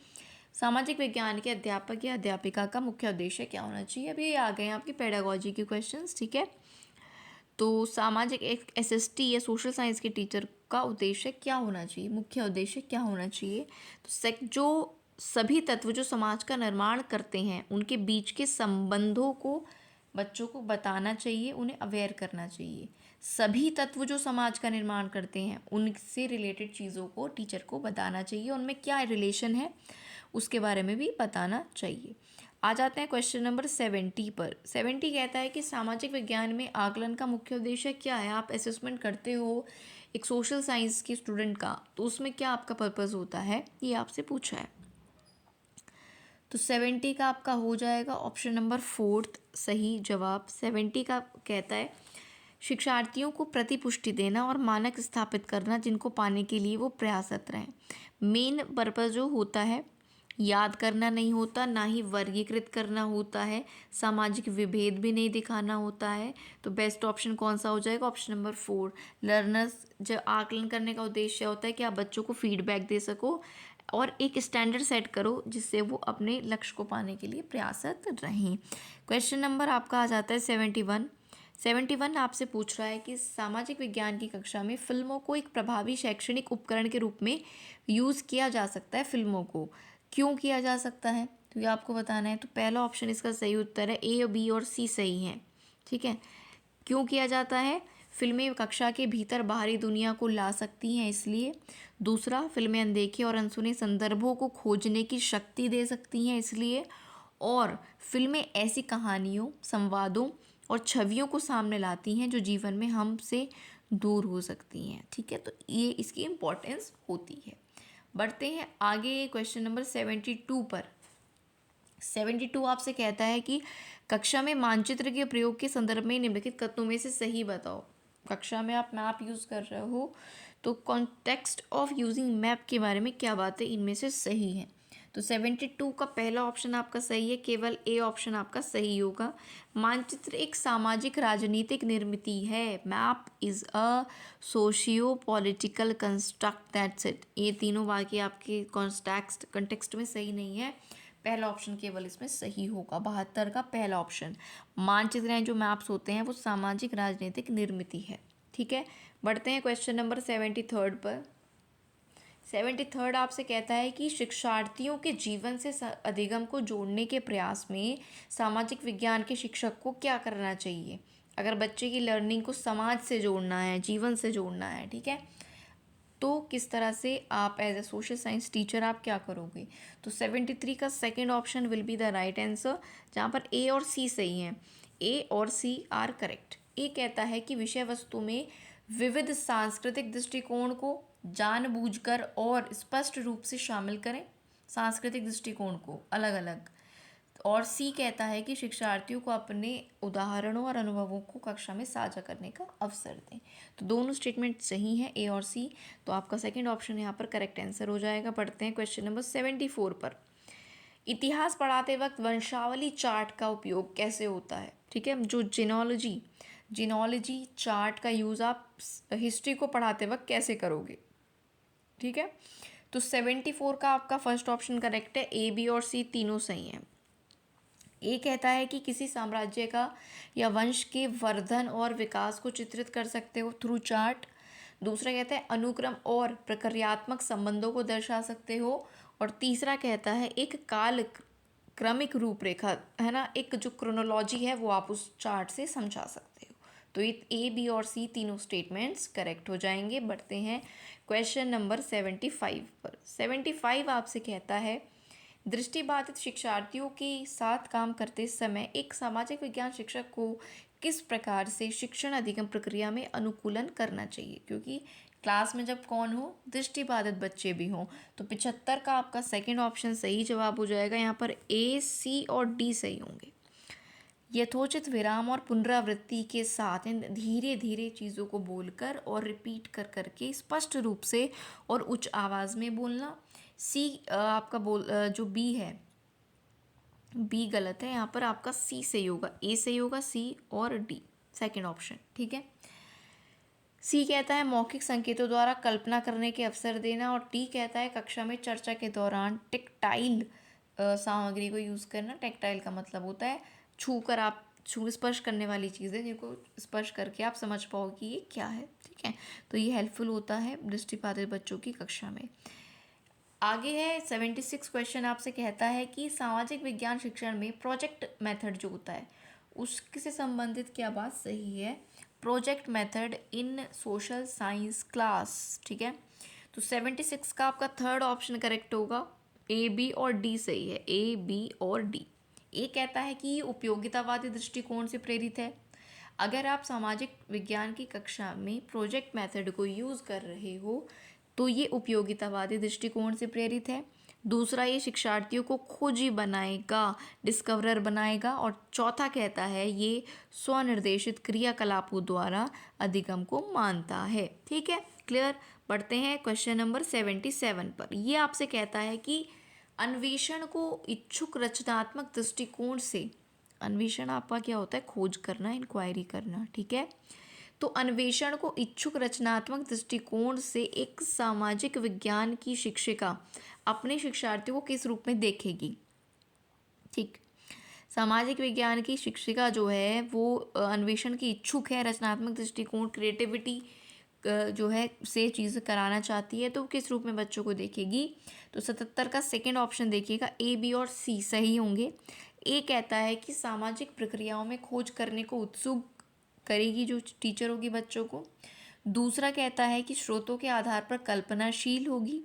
सामाजिक विज्ञान के अध्यापक या अध्यापिका का मुख्य उद्देश्य क्या होना चाहिए। अभी ये आ गए हैं आपकी पेडागोजी के क्वेश्चंस, ठीक है। तो सामाजिक एक एसएसटी या सोशल साइंस के टीचर का उद्देश्य क्या होना चाहिए, मुख्य उद्देश्य क्या होना चाहिए। तो जो सभी तत्व जो समाज का निर्माण करते हैं उनके बीच के संबंधों को बच्चों को बताना चाहिए, उन्हें अवेयर करना चाहिए। सभी तत्व जो समाज का निर्माण करते हैं उनसे रिलेटेड चीज़ों को टीचर को बताना चाहिए, उनमें क्या रिलेशन है उसके बारे में भी बताना चाहिए। आ जाते हैं क्वेश्चन नंबर 70 पर। 70 कहता है कि सामाजिक विज्ञान में आकलन का मुख्य उद्देश्य क्या है। आप असेसमेंट करते हो एक सोशल साइंस के स्टूडेंट का, तो उसमें क्या आपका पर्पस होता है, ये आपसे पूछा है। तो 70 का आपका हो जाएगा ऑप्शन नंबर 4 सही जवाब। 70 का कहता है शिक्षार्थियों को प्रतिपुष्टि देना और मानक स्थापित करना जिनको पाने के लिए वो प्रयासरत रहें। मेन पर्पस जो होता है, याद करना नहीं होता, ना ही वर्गीकृत करना होता है, सामाजिक विभेद भी नहीं दिखाना होता है। तो बेस्ट ऑप्शन कौन सा हो जाएगा, ऑप्शन नंबर 4। लर्नर्स, जब आकलन करने का उद्देश्य होता है कि आप बच्चों को फीडबैक दे सको और एक स्टैंडर्ड सेट करो जिससे वो अपने लक्ष्य को पाने के लिए प्रयासरत रहें। क्वेश्चन नंबर आपका आ जाता है 71। 71 आपसे पूछ रहा है कि सामाजिक विज्ञान की कक्षा में फिल्मों को एक प्रभावी शैक्षणिक उपकरण के रूप में यूज़ किया जा सकता है। फिल्मों को क्यों किया जा सकता है, तो ये आपको बताना है। तो पहला ऑप्शन इसका सही उत्तर है, ए, बी और सी सही हैं, ठीक है। क्यों किया जाता है, फिल्में कक्षा के भीतर बाहरी दुनिया को ला सकती हैं इसलिए। दूसरा, फिल्में अनदेखे और अनसुने संदर्भों को खोजने की शक्ति दे सकती हैं इसलिए। और फिल्में ऐसी कहानियों, संवादों और छवियों को सामने लाती हैं जो जीवन में हमसे दूर हो सकती हैं, ठीक है। तो ये इसकी इम्पोर्टेंस होती है। बढ़ते हैं आगे क्वेश्चन नंबर 72 पर। 72 आपसे कहता है कि कक्षा में मानचित्र के प्रयोग के संदर्भ में निम्नलिखित कथनों में से सही बताओ। कक्षा में आप मैप यूज़ कर रहे हो, तो कॉन्टेक्स्ट ऑफ यूजिंग मैप के बारे में क्या बातें इनमें से सही हैं। तो 72 का पहला ऑप्शन आपका सही है, केवल ए ऑप्शन आपका सही होगा। मानचित्र एक सामाजिक राजनीतिक निर्मिति है। Map is a socio political construct, that's it. ये तीनों वाक्य आपके कॉन्टेक्स्ट में सही नहीं है। पहला ऑप्शन केवल इसमें सही होगा। 72 का पहला ऑप्शन, मानचित्र हैं जो मैप्स होते हैं वो सामाजिक राजनीतिक निर्मिति है, ठीक है। बढ़ते हैं क्वेश्चन नंबर 73 पर। 73 आपसे कहता है कि शिक्षार्थियों के जीवन से अधिगम को जोड़ने के प्रयास में सामाजिक विज्ञान के शिक्षक को क्या करना चाहिए। अगर बच्चे की लर्निंग को समाज से जोड़ना है, जीवन से जोड़ना है, ठीक है, तो किस तरह से आप as a social science teacher आप क्या करोगे। तो 73 का second option will be the right answer, जहाँ पर ए और सी सही हैं। ए और सी आर करेक्ट। ए कहता है कि विषय वस्तु में विविध सांस्कृतिक दृष्टिकोण को जानबूझकर और स्पष्ट रूप से शामिल करें, सांस्कृतिक दृष्टिकोण को अलग अलग। और सी कहता है कि शिक्षार्थियों को अपने उदाहरणों और अनुभवों को कक्षा में साझा करने का अवसर दें। तो दोनों स्टेटमेंट सही हैं, ए और सी। तो आपका सेकंड ऑप्शन यहाँ पर करेक्ट आंसर हो जाएगा। पढ़ते हैं क्वेश्चन नंबर 74 पर। इतिहास पढ़ाते वक्त वंशावली चार्ट का उपयोग कैसे होता है, ठीक है। जो जिनोलॉजी चार्ट का यूज़ आप हिस्ट्री को पढ़ाते वक्त कैसे करोगे, ठीक है। तो 74 का आपका फर्स्ट ऑप्शन करेक्ट है, ए, बी और सी तीनों सही हैं। ये कहता है कि किसी साम्राज्य का या वंश के वर्धन और विकास को चित्रित कर सकते हो थ्रू चार्ट। दूसरा कहता है अनुक्रम और प्रक्रियात्मक संबंधों को दर्शा सकते हो। और तीसरा कहता है एक काल क्रमिक रूपरेखा, है ना, एक जो क्रोनोलॉजी है वो आप उस चार्ट से समझा सकते हो। तो ये ए, बी और सी तीनों स्टेटमेंट्स करेक्ट हो जाएंगे। बढ़ते हैं क्वेश्चन नंबर 75 पर। 75 आपसे कहता है दृष्टिबाधित शिक्षार्थियों के साथ काम करते समय एक सामाजिक विज्ञान शिक्षक को किस प्रकार से शिक्षण अधिगम प्रक्रिया में अनुकूलन करना चाहिए, क्योंकि क्लास में जब कौन हो, दृष्टिबाधित बच्चे भी हों। तो 75 का आपका सेकंड ऑप्शन सही जवाब हो जाएगा। यहाँ पर ए, सी और डी सही होंगे। यथोचित विराम और पुनरावृत्ति के साथ धीरे धीरे चीज़ों को बोलकर और रिपीट कर करके स्पष्ट रूप से और उच्च आवाज़ में बोलना, सी आपका जो बी है, बी गलत है, यहाँ पर आपका सी सही होगा, ए सही होगा, सी और डी सेकंड ऑप्शन, ठीक है। सी कहता है मौखिक संकेतों द्वारा कल्पना करने के अवसर देना, और डी कहता है कक्षा में चर्चा के दौरान टेक्टाइल सामग्री को यूज़ करना। टेक्टाइल का मतलब होता है छू स्पर्श करने वाली चीज़ें जिनको स्पर्श करके आप समझ पाओ कि ये क्या है, ठीक है। तो ये हेल्पफुल होता है दृष्टिबाधित बच्चों की कक्षा में। आगे है 76 क्वेश्चन, आपसे कहता है कि सामाजिक विज्ञान शिक्षण में प्रोजेक्ट मेथड जो होता है उससे संबंधित क्या बात सही है। Project method in social science class, ठीक है। तो 76 का आपका थर्ड ऑप्शन करेक्ट होगा, ए बी और डी सही है, ए बी और डी। ए कहता है कि ये उपयोगितावादी दृष्टिकोण से प्रेरित है। अगर आप सामाजिक विज्ञान की कक्षा में प्रोजेक्ट मेथड को यूज़ कर रहे हो तो ये उपयोगितावादी दृष्टिकोण से प्रेरित है। दूसरा, ये शिक्षार्थियों को खोजी बनाएगा, डिस्कवरर बनाएगा। और चौथा कहता है ये स्वनिर्देशित क्रियाकलापों द्वारा अधिगम को मानता है, ठीक है। क्लियर। बढ़ते हैं क्वेश्चन नंबर 77 पर। ये आपसे कहता है कि अन्वेषण को इच्छुक रचनात्मक दृष्टिकोण से, अन्वेषण आपका क्या होता है, खोज करना, इंक्वायरी करना, ठीक है। तो अन्वेषण को इच्छुक रचनात्मक दृष्टिकोण से एक सामाजिक विज्ञान की शिक्षिका अपने शिक्षार्थियों को किस रूप में देखेगी, ठीक। सामाजिक विज्ञान की शिक्षिका जो है वो अन्वेषण की इच्छुक है, रचनात्मक दृष्टिकोण क्रिएटिविटी जो है से चीज़ कराना चाहती है, तो किस रूप में बच्चों को देखेगी। तो 77 का सेकंड ऑप्शन देखिएगा, ए बी और सी सही होंगे। ए कहता है कि सामाजिक प्रक्रियाओं में खोज करने को उत्सुक करेगी जो टीचर होगी बच्चों को। दूसरा कहता है कि स्रोतों के आधार पर कल्पनाशील होगी।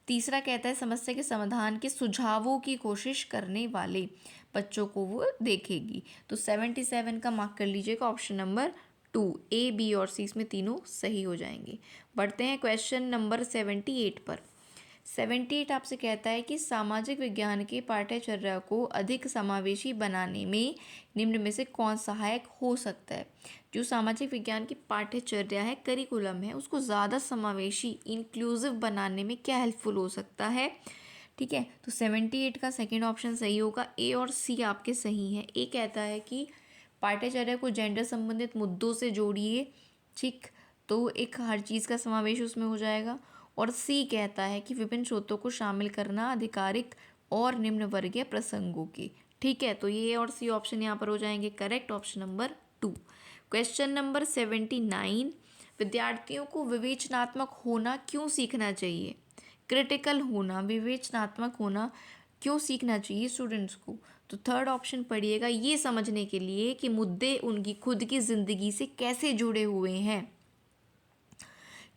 तीसरा कहता है समस्या के समाधान के सुझावों की कोशिश करने वाले बच्चों को वो देखेगी। तो 77 का मार्क कर लीजिएगा ऑप्शन नंबर 2, ए बी और सी, इसमें तीनों सही हो जाएंगे। बढ़ते हैं क्वेश्चन नंबर 78 पर। 78 आपसे कहता है कि सामाजिक विज्ञान के पाठ्यचर्या को अधिक समावेशी बनाने में निम्न में से कौन सहायक हो सकता है। जो सामाजिक विज्ञान की पाठ्यचर्या है, करिकुलम है, उसको ज़्यादा समावेशी इंक्लूसिव बनाने में क्या हेल्पफुल हो सकता है, ठीक है। तो 78 का सेकेंड ऑप्शन सही होगा, ए और सी आपके सही हैं। ए कहता है कि पाठ्यचर्या को जेंडर संबंधित मुद्दों से जोड़िए, ठीक, तो एक हर चीज़ का समावेश उसमें हो जाएगा। और सी कहता है कि विभिन्न स्रोतों को शामिल करना आधिकारिक और निम्न वर्गीय प्रसंगों की, ठीक है। तो ये और सी ऑप्शन यहाँ पर हो जाएंगे correct, option number 2। Question number 79, विद्यार्थियों को विवेचनात्मक होना क्यों सीखना चाहिए। क्रिटिकल होना, विवेचनात्मक होना क्यों सीखना चाहिए स्टूडेंट्स को। तो थर्ड ऑप्शन पढ़िएगा, ये समझने के लिए कि मुद्दे उनकी खुद की ज़िंदगी से कैसे जुड़े हुए हैं,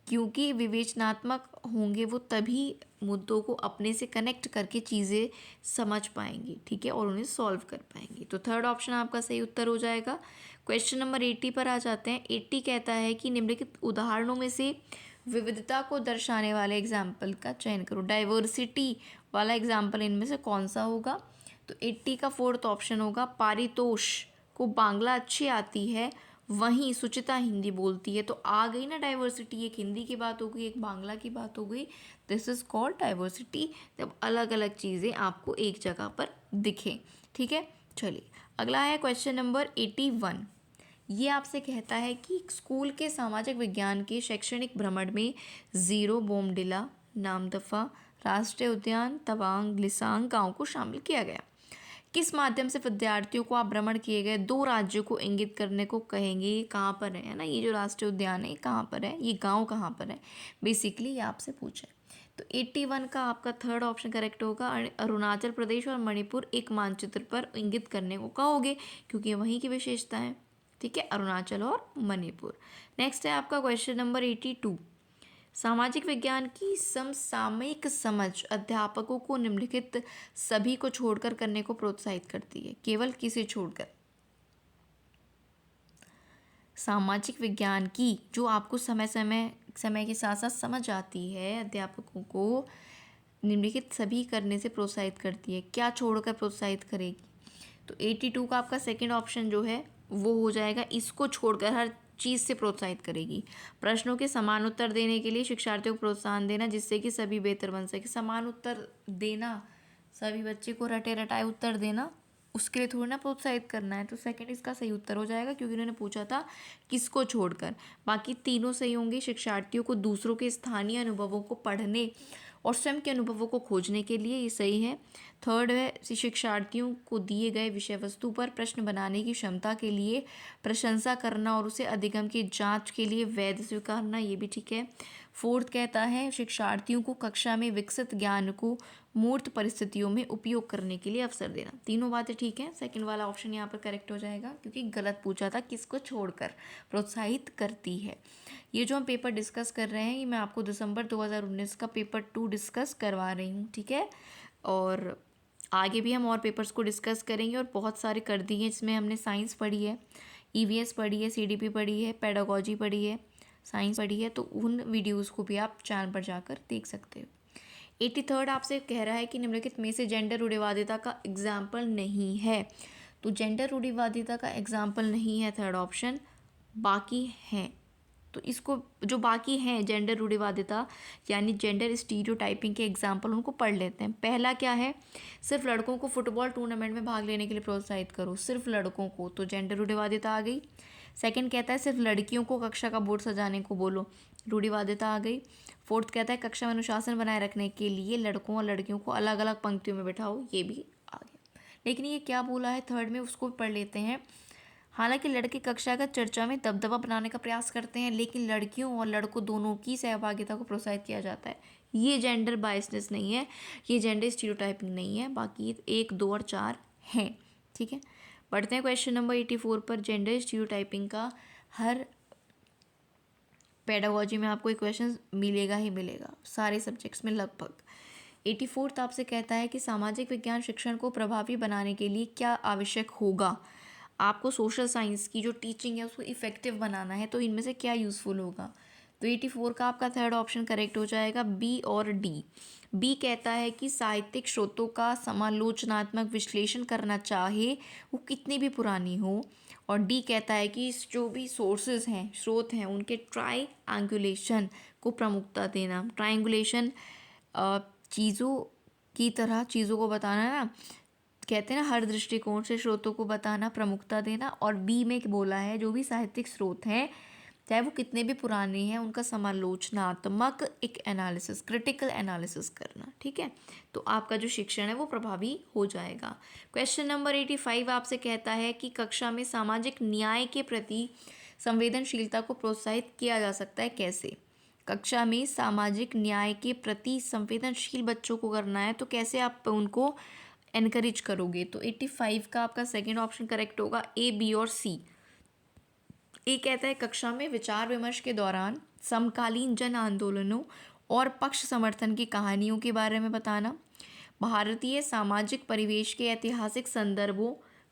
क्योंकि विवेचनात्मक होंगे वो तभी मुद्दों को अपने से कनेक्ट करके चीज़ें समझ पाएंगे, ठीक है, और उन्हें सॉल्व कर पाएंगे। तो थर्ड ऑप्शन आपका सही उत्तर हो जाएगा। क्वेश्चन नंबर 80 पर आ जाते हैं। 80 कहता है कि निम्नलिखित उदाहरणों में से विविधता को दर्शाने वाले एग्जाम्पल का चयन करो। डाइवर्सिटी वाला एग्जाम्पल इनमें से कौन सा होगा। तो 80 का फोर्थ ऑप्शन होगा, पारितोष को बांग्ला अच्छी आती है वहीं सुचिता हिंदी बोलती है। तो आ गई ना डाइवर्सिटी, एक हिंदी की बात हो गई, एक बांग्ला की बात हो गई। दिस इज़ कॉल्ड डाइवर्सिटी, जब अलग अलग चीज़ें आपको एक जगह पर दिखें, ठीक है। चलिए अगला है क्वेश्चन नंबर 81। ये आपसे कहता है कि स्कूल के सामाजिक विज्ञान के शैक्षणिक भ्रमण में ज़ीरो, बोमडिला, नामदफा, राष्ट्रीय उद्यान, तवांग, लिसांग गाँव को शामिल किया गया। किस माध्यम से विद्यार्थियों को आप भ्रमण किए गए 2 राज्यों को इंगित करने को कहेंगे। ये कहाँ पर है ना, ये जो राष्ट्रीय उद्यान है ये कहाँ पर है, ये गांव कहाँ पर है, बेसिकली ये आपसे पूछा है। तो 81 का आपका थर्ड ऑप्शन करेक्ट होगा। अरुणाचल प्रदेश और मणिपुर एक मानचित्र पर इंगित करने को कहोगे क्योंकि वहीं की विशेषता है, ठीक है, अरुणाचल और मणिपुर। नेक्स्ट है आपका क्वेश्चन नंबर 82। सामाजिक विज्ञान की समसामयिक समझ अध्यापकों को निम्नलिखित सभी को छोड़कर करने को प्रोत्साहित करती है। केवल किसे छोड़कर। सामाजिक विज्ञान की जो आपको समय के साथ साथ समझ आती है, अध्यापकों को निम्नलिखित सभी करने से प्रोत्साहित करती है। क्या छोड़कर प्रोत्साहित करेगी। तो 82 का आपका सेकंड ऑप्शन जो है वो हो जाएगा, इसको छोड़कर, हर चीज़ से प्रोत्साहित करेगी। प्रश्नों के समान उत्तर देने के लिए शिक्षार्थियों को प्रोत्साहन देना जिससे कि सभी बेहतर बन सके। समान उत्तर देना, सभी बच्चे को रटे रटाए उत्तर देना, उसके लिए थोड़ी ना प्रोत्साहित करना है। तो सेकंड इसका सही उत्तर हो जाएगा, क्योंकि उन्होंने पूछा था किसको छोड़कर। बाकी तीनों सही होंगे। शिक्षार्थियों को दूसरों के स्थानीय अनुभवों को पढ़ने और स्वयं के अनुभवों को खोजने के लिए, ये सही है। थर्ड है शिक्षार्थियों को दिए गए विषय वस्तु पर प्रश्न बनाने की क्षमता के लिए प्रशंसा करना और उसे अधिगम की जांच के लिए वैध स्वीकारना, ये भी ठीक है। फोर्थ कहता है शिक्षार्थियों को कक्षा में विकसित ज्ञान को मूर्त परिस्थितियों में उपयोग करने के लिए अवसर देना। तीनों बातें ठीक हैं। सेकंड वाला ऑप्शन यहाँ पर करेक्ट हो जाएगा, क्योंकि गलत पूछा था किसको छोड़कर प्रोत्साहित करती है। ये जो हम पेपर डिस्कस कर रहे हैं, ये मैं आपको दिसंबर 2019 का पेपर 2 डिस्कस करवा रही हूँ, ठीक है। और आगे भी हम और पेपर्स को डिस्कस करेंगे, और बहुत सारे कर दिए हैं। इसमें हमने साइंस पढ़ी है, ईवीएस पढ़ी है, सीडीपी पढ़ी है, पेडागोजी पढ़ी है, साइंस पढ़ी है। तो उन वीडियोस को भी आप चैनल पर जाकर देख सकते हो। 83rd आपसे कह रहा है कि निम्नलिखित में से जेंडर रूढ़िवादिता का एग्जाम्पल नहीं है। तो जेंडर रूढ़िवादिता का एग्जाम्पल नहीं है थर्ड ऑप्शन, बाकी हैं। तो इसको जो बाकी हैं जेंडर रूढ़िवादिता यानी जेंडर स्टीरियोटाइपिंग के एग्जाम्पल, उनको पढ़ लेते हैं। पहला क्या है, सिर्फ लड़कों को फुटबॉल टूर्नामेंट में भाग लेने के लिए प्रोत्साहित करो, सिर्फ लड़कों को, तो जेंडर रूढ़िवादिता आ गई। सेकंड कहता है सिर्फ लड़कियों को कक्षा का बोर्ड सजाने को बोलो, रूढ़िवादिता आ गई। फोर्थ कहता है कक्षा में अनुशासन बनाए रखने के लिए लड़कों और लड़कियों को अलग अलग पंक्तियों में बैठाओ, ये भी आ गया। लेकिन ये क्या बोला है थर्ड में, उसको भी पढ़ लेते हैं। हालांकि लड़के कक्षागत चर्चा में दबदबा बनाने का प्रयास करते हैं, लेकिन लड़कियों और लड़कों दोनों की सहभागिता को प्रोत्साहित किया जाता है। ये जेंडर बायसनेस नहीं है, ये जेंडर स्टीरियोटाइपिंग नहीं है। बाकी 1, 2 और 4 हैं, ठीक है। पढ़ते हैं क्वेश्चन नंबर 84 पर। जेंडर स्टीरियोटाइपिंग का हर पेडागोजी में आपको एक क्वेश्चन मिलेगा ही मिलेगा, सारे सब्जेक्ट्स में लगभग। 84 आपसे कहता है कि सामाजिक विज्ञान शिक्षण को प्रभावी बनाने के लिए क्या आवश्यक होगा। आपको सोशल साइंस की जो टीचिंग है उसको इफेक्टिव बनाना है, तो इनमें से क्या यूज़फुल होगा। तो 84 का आपका थर्ड ऑप्शन करेक्ट हो जाएगा, बी और डी। बी कहता है कि साहित्यिक स्रोतों का समालोचनात्मक विश्लेषण करना चाहे वो कितनी भी पुरानी हो। और डी कहता है कि जो भी सोर्सेज हैं, स्रोत हैं, उनके ट्राईएंगुलेशन को प्रमुखता देना। ट्राईएंगुलेशन चीज़ों की तरह चीज़ों को बताना ना, कहते हैं ना, हर दृष्टिकोण से स्रोतों को बताना, प्रमुखता देना। और बी में बोला है जो भी साहित्यिक स्रोत हैं चाहे वो कितने भी पुराने हैं, उनका समालोचनात्मक एक एनालिसिस, क्रिटिकल एनालिसिस करना, ठीक है। तो आपका जो शिक्षण है वो प्रभावी हो जाएगा। क्वेश्चन नंबर 85 आपसे कहता है कि कक्षा में सामाजिक न्याय के प्रति संवेदनशीलता को प्रोत्साहित किया जा सकता है, कैसे। कक्षा में सामाजिक न्याय के प्रति संवेदनशील बच्चों को करना है, तो कैसे आप उनको एनकरेज करोगे। तो 85 का आपका सेकेंड ऑप्शन करेक्ट होगा, ए, बी और सी। ए कहता है कक्षा में विचार विमर्श के दौरान समकालीन जन आंदोलनों और पक्ष समर्थन की कहानियों के बारे में बताना, भारतीय सामाजिक परिवेश के ऐतिहासिक संदर्भों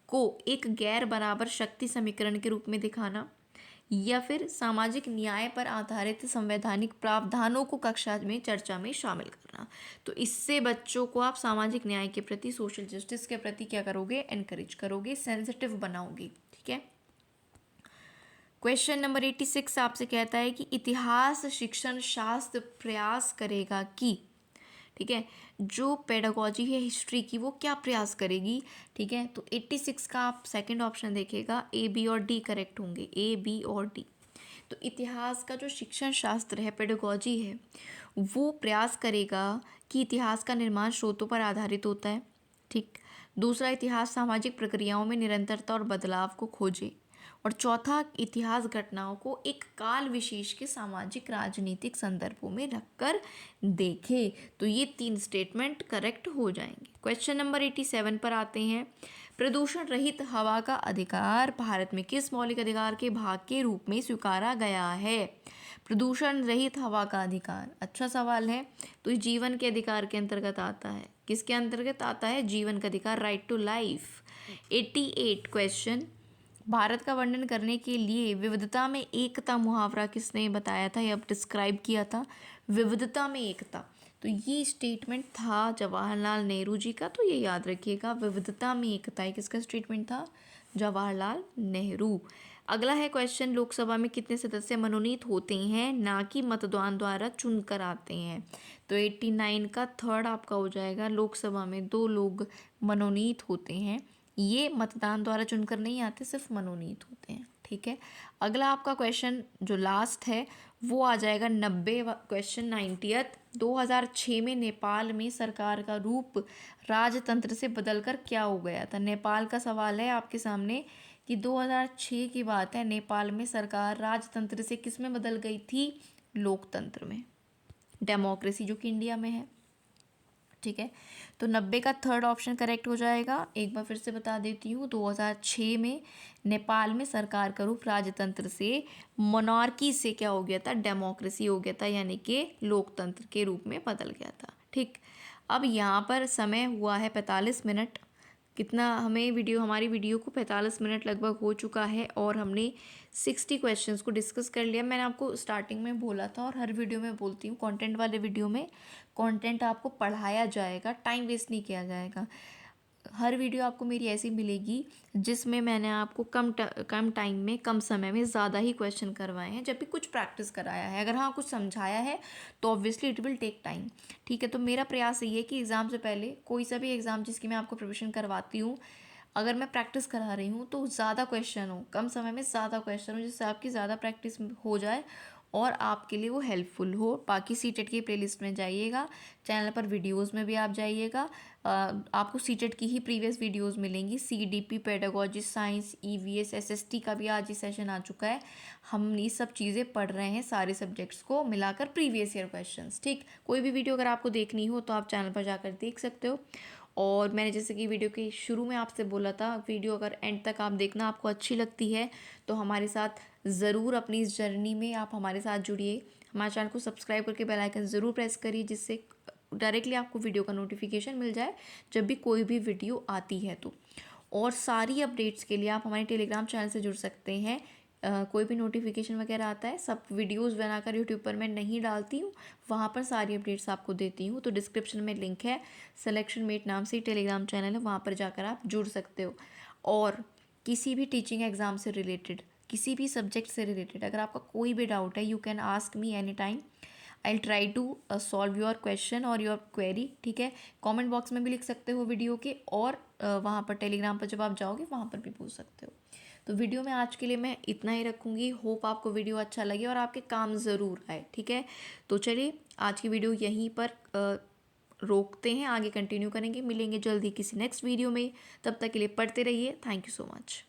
को एक गैर बराबर शक्ति समीकरण के रूप में दिखाना, या फिर सामाजिक न्याय पर आधारित संवैधानिक प्रावधानों को कक्षा में चर्चा में शामिल करना। तो इससे बच्चों को आप सामाजिक न्याय के प्रति, सोशल जस्टिस के प्रति क्या करोगे, एनकरेज करोगे, सेंसिटिव बनाओगे, ठीक है। क्वेश्चन नंबर 86 आपसे कहता है कि इतिहास शिक्षण शास्त्र प्रयास करेगा कि, ठीक है, जो पेडागोजी है हिस्ट्री की वो क्या प्रयास करेगी, ठीक है। तो 86 का आप सेकंड ऑप्शन देखेगा, ए, बी और डी करेक्ट होंगे, ए, बी और डी। तो इतिहास का जो शिक्षण शास्त्र है, पेडागोजी है, वो प्रयास करेगा कि इतिहास का निर्माण स्रोतों पर आधारित होता है, ठीक। दूसरा, इतिहास सामाजिक प्रक्रियाओं में निरंतरता और बदलाव को खोजे। और चौथा, इतिहास घटनाओं को एक काल विशेष के सामाजिक राजनीतिक संदर्भों में रखकर देखे। तो ये 3 स्टेटमेंट करेक्ट हो जाएंगे। क्वेश्चन नंबर 87 पर आते हैं। प्रदूषण रहित हवा का अधिकार भारत में किस मौलिक अधिकार के भाग के रूप में स्वीकारा गया है। प्रदूषण रहित हवा का अधिकार, अच्छा सवाल है। तो ये जीवन के अधिकार के अंतर्गत आता है। किसके अंतर्गत आता है, जीवन का अधिकार, right to life. 88 question, Bharat का वर्णन करने के लिए विविधता में एकता मुहावरा किसने बताया था या डिस्क्राइब किया था, विविधता में एकता। तो ये स्टेटमेंट था जवाहरलाल नेहरू जी का, तो ये याद रखिएगा, विविधता में एकता है किसका स्टेटमेंट था, जवाहरलाल नेहरू। अगला है क्वेश्चन, लोकसभा में कितने सदस्य मनोनीत होते हैं, ना कि मतदान द्वारा चुनकर आते हैं। तो 89 का थर्ड आपका हो जाएगा, लोकसभा में 2 लोग मनोनीत होते हैं, ये मतदान द्वारा चुनकर नहीं आते, सिर्फ मनोनीत होते हैं। ठीक है, अगला आपका क्वेश्चन जो लास्ट है वो आ जाएगा 90 क्वेश्चन 90th। 2006 में नेपाल में सरकार का रूप राजतंत्र से बदलकर क्या हो गया था। नेपाल का सवाल है आपके सामने कि 2006 की बात है, नेपाल में सरकार राजतंत्र से किस में बदल गई थी, लोकतंत्र में, डेमोक्रेसी जो कि इंडिया में है। ठीक है, तो 90 का थर्ड ऑप्शन करेक्ट हो जाएगा। एक बार फिर से बता देती हूँ, 2006 में नेपाल में सरकार का रूप राजतंत्र से मोनार्की से क्या हो गया था, डेमोक्रेसी हो गया था, यानी कि लोकतंत्र के रूप में बदल गया था। ठीक, अब यहाँ पर समय हुआ है 45 मिनट। कितना हमें हमारी वीडियो को 45 मिनट लगभग हो चुका है और हमने 60 क्वेश्चंस को डिस्कस कर लिया। मैंने आपको स्टार्टिंग में बोला था और हर वीडियो में बोलती हूँ, कंटेंट वाले वीडियो में कंटेंट आपको पढ़ाया जाएगा, टाइम वेस्ट नहीं किया जाएगा। हर वीडियो आपको मेरी ऐसी मिलेगी जिसमें मैंने आपको कम टाइम में, कम समय में ज़्यादा ही क्वेश्चन करवाए हैं, जब भी कुछ प्रैक्टिस कराया है। अगर हाँ कुछ समझाया है तो obviously it will take time. ठीक है, तो मेरा प्रयास ये है कि एग्ज़ाम से पहले, कोई सा भी एग्ज़ाम जिसकी मैं आपको प्रिपरेशन करवाती हूँ, अगर मैं प्रैक्टिस करा रही हूँ तो ज़्यादा क्वेश्चन हो, कम समय में ज़्यादा क्वेश्चन हो, जिससे आपकी ज़्यादा प्रैक्टिस हो जाए और आपके लिए वो हेल्पफुल हो। बाकी सीटेट की प्लेलिस्ट में जाइएगा, चैनल पर वीडियोस में भी आप जाइएगा, आपको सीटेट की ही प्रीवियस वीडियोस मिलेंगी। CDP, pedagogy, science, EVS, SST का भी आज ही सेशन आ चुका है। हम ये सब चीज़ें पढ़ रहे हैं, सारे सब्जेक्ट्स को मिलाकर प्रीवियस ईयर क्वेश्चंस। ठीक, कोई भी वीडियो अगर आपको देखनी हो तो आप चैनल पर जाकर देख सकते हो। और मैंने जैसे कि वीडियो के शुरू में आपसे बोला था, वीडियो अगर एंड तक आप देखना आपको अच्छी लगती है तो हमारे साथ ज़रूर अपनी इस जर्नी में आप हमारे साथ जुड़िए। हमारे चैनल को सब्सक्राइब करके बेल आइकन ज़रूर प्रेस करिए, जिससे डायरेक्टली आपको वीडियो का नोटिफिकेशन मिल जाए जब भी कोई भी वीडियो आती है तो। और सारी अपडेट्स के लिए आप हमारे टेलीग्राम चैनल से जुड़ सकते हैं। कोई भी नोटिफिकेशन वगैरह आता है, सब वीडियोस बनाकर यूट्यूब पर मैं नहीं डालती हूँ, वहाँ पर सारी अपडेट्स आपको देती हूँ। तो डिस्क्रिप्शन में लिंक है, सिलेक्शन मेट नाम से टेलीग्राम चैनल है, वहाँ पर जाकर आप जुड़ सकते हो। और किसी भी टीचिंग एग्ज़ाम से रिलेटेड, किसी भी सब्जेक्ट से रिलेटेड अगर आपका कोई भी डाउट है, you can ask me any time. I will try to solve your question और योर क्वेरी। ठीक है, कमेंट बॉक्स में भी लिख सकते हो वीडियो के, और वहाँ पर टेलीग्राम पर जब आप जाओगे वहाँ पर भी पूछ सकते हो। तो वीडियो में आज के लिए मैं इतना ही रखूँगी। होप आपको वीडियो अच्छा लगे और आपके काम ज़रूर आए। ठीक है, तो चलिए आज की वीडियो यहीं पर रोकते हैं, आगे कंटिन्यू करेंगे। मिलेंगे जल्दी किसी नेक्स्ट वीडियो में, तब तक के लिए पढ़ते रहिए। Thank you so much.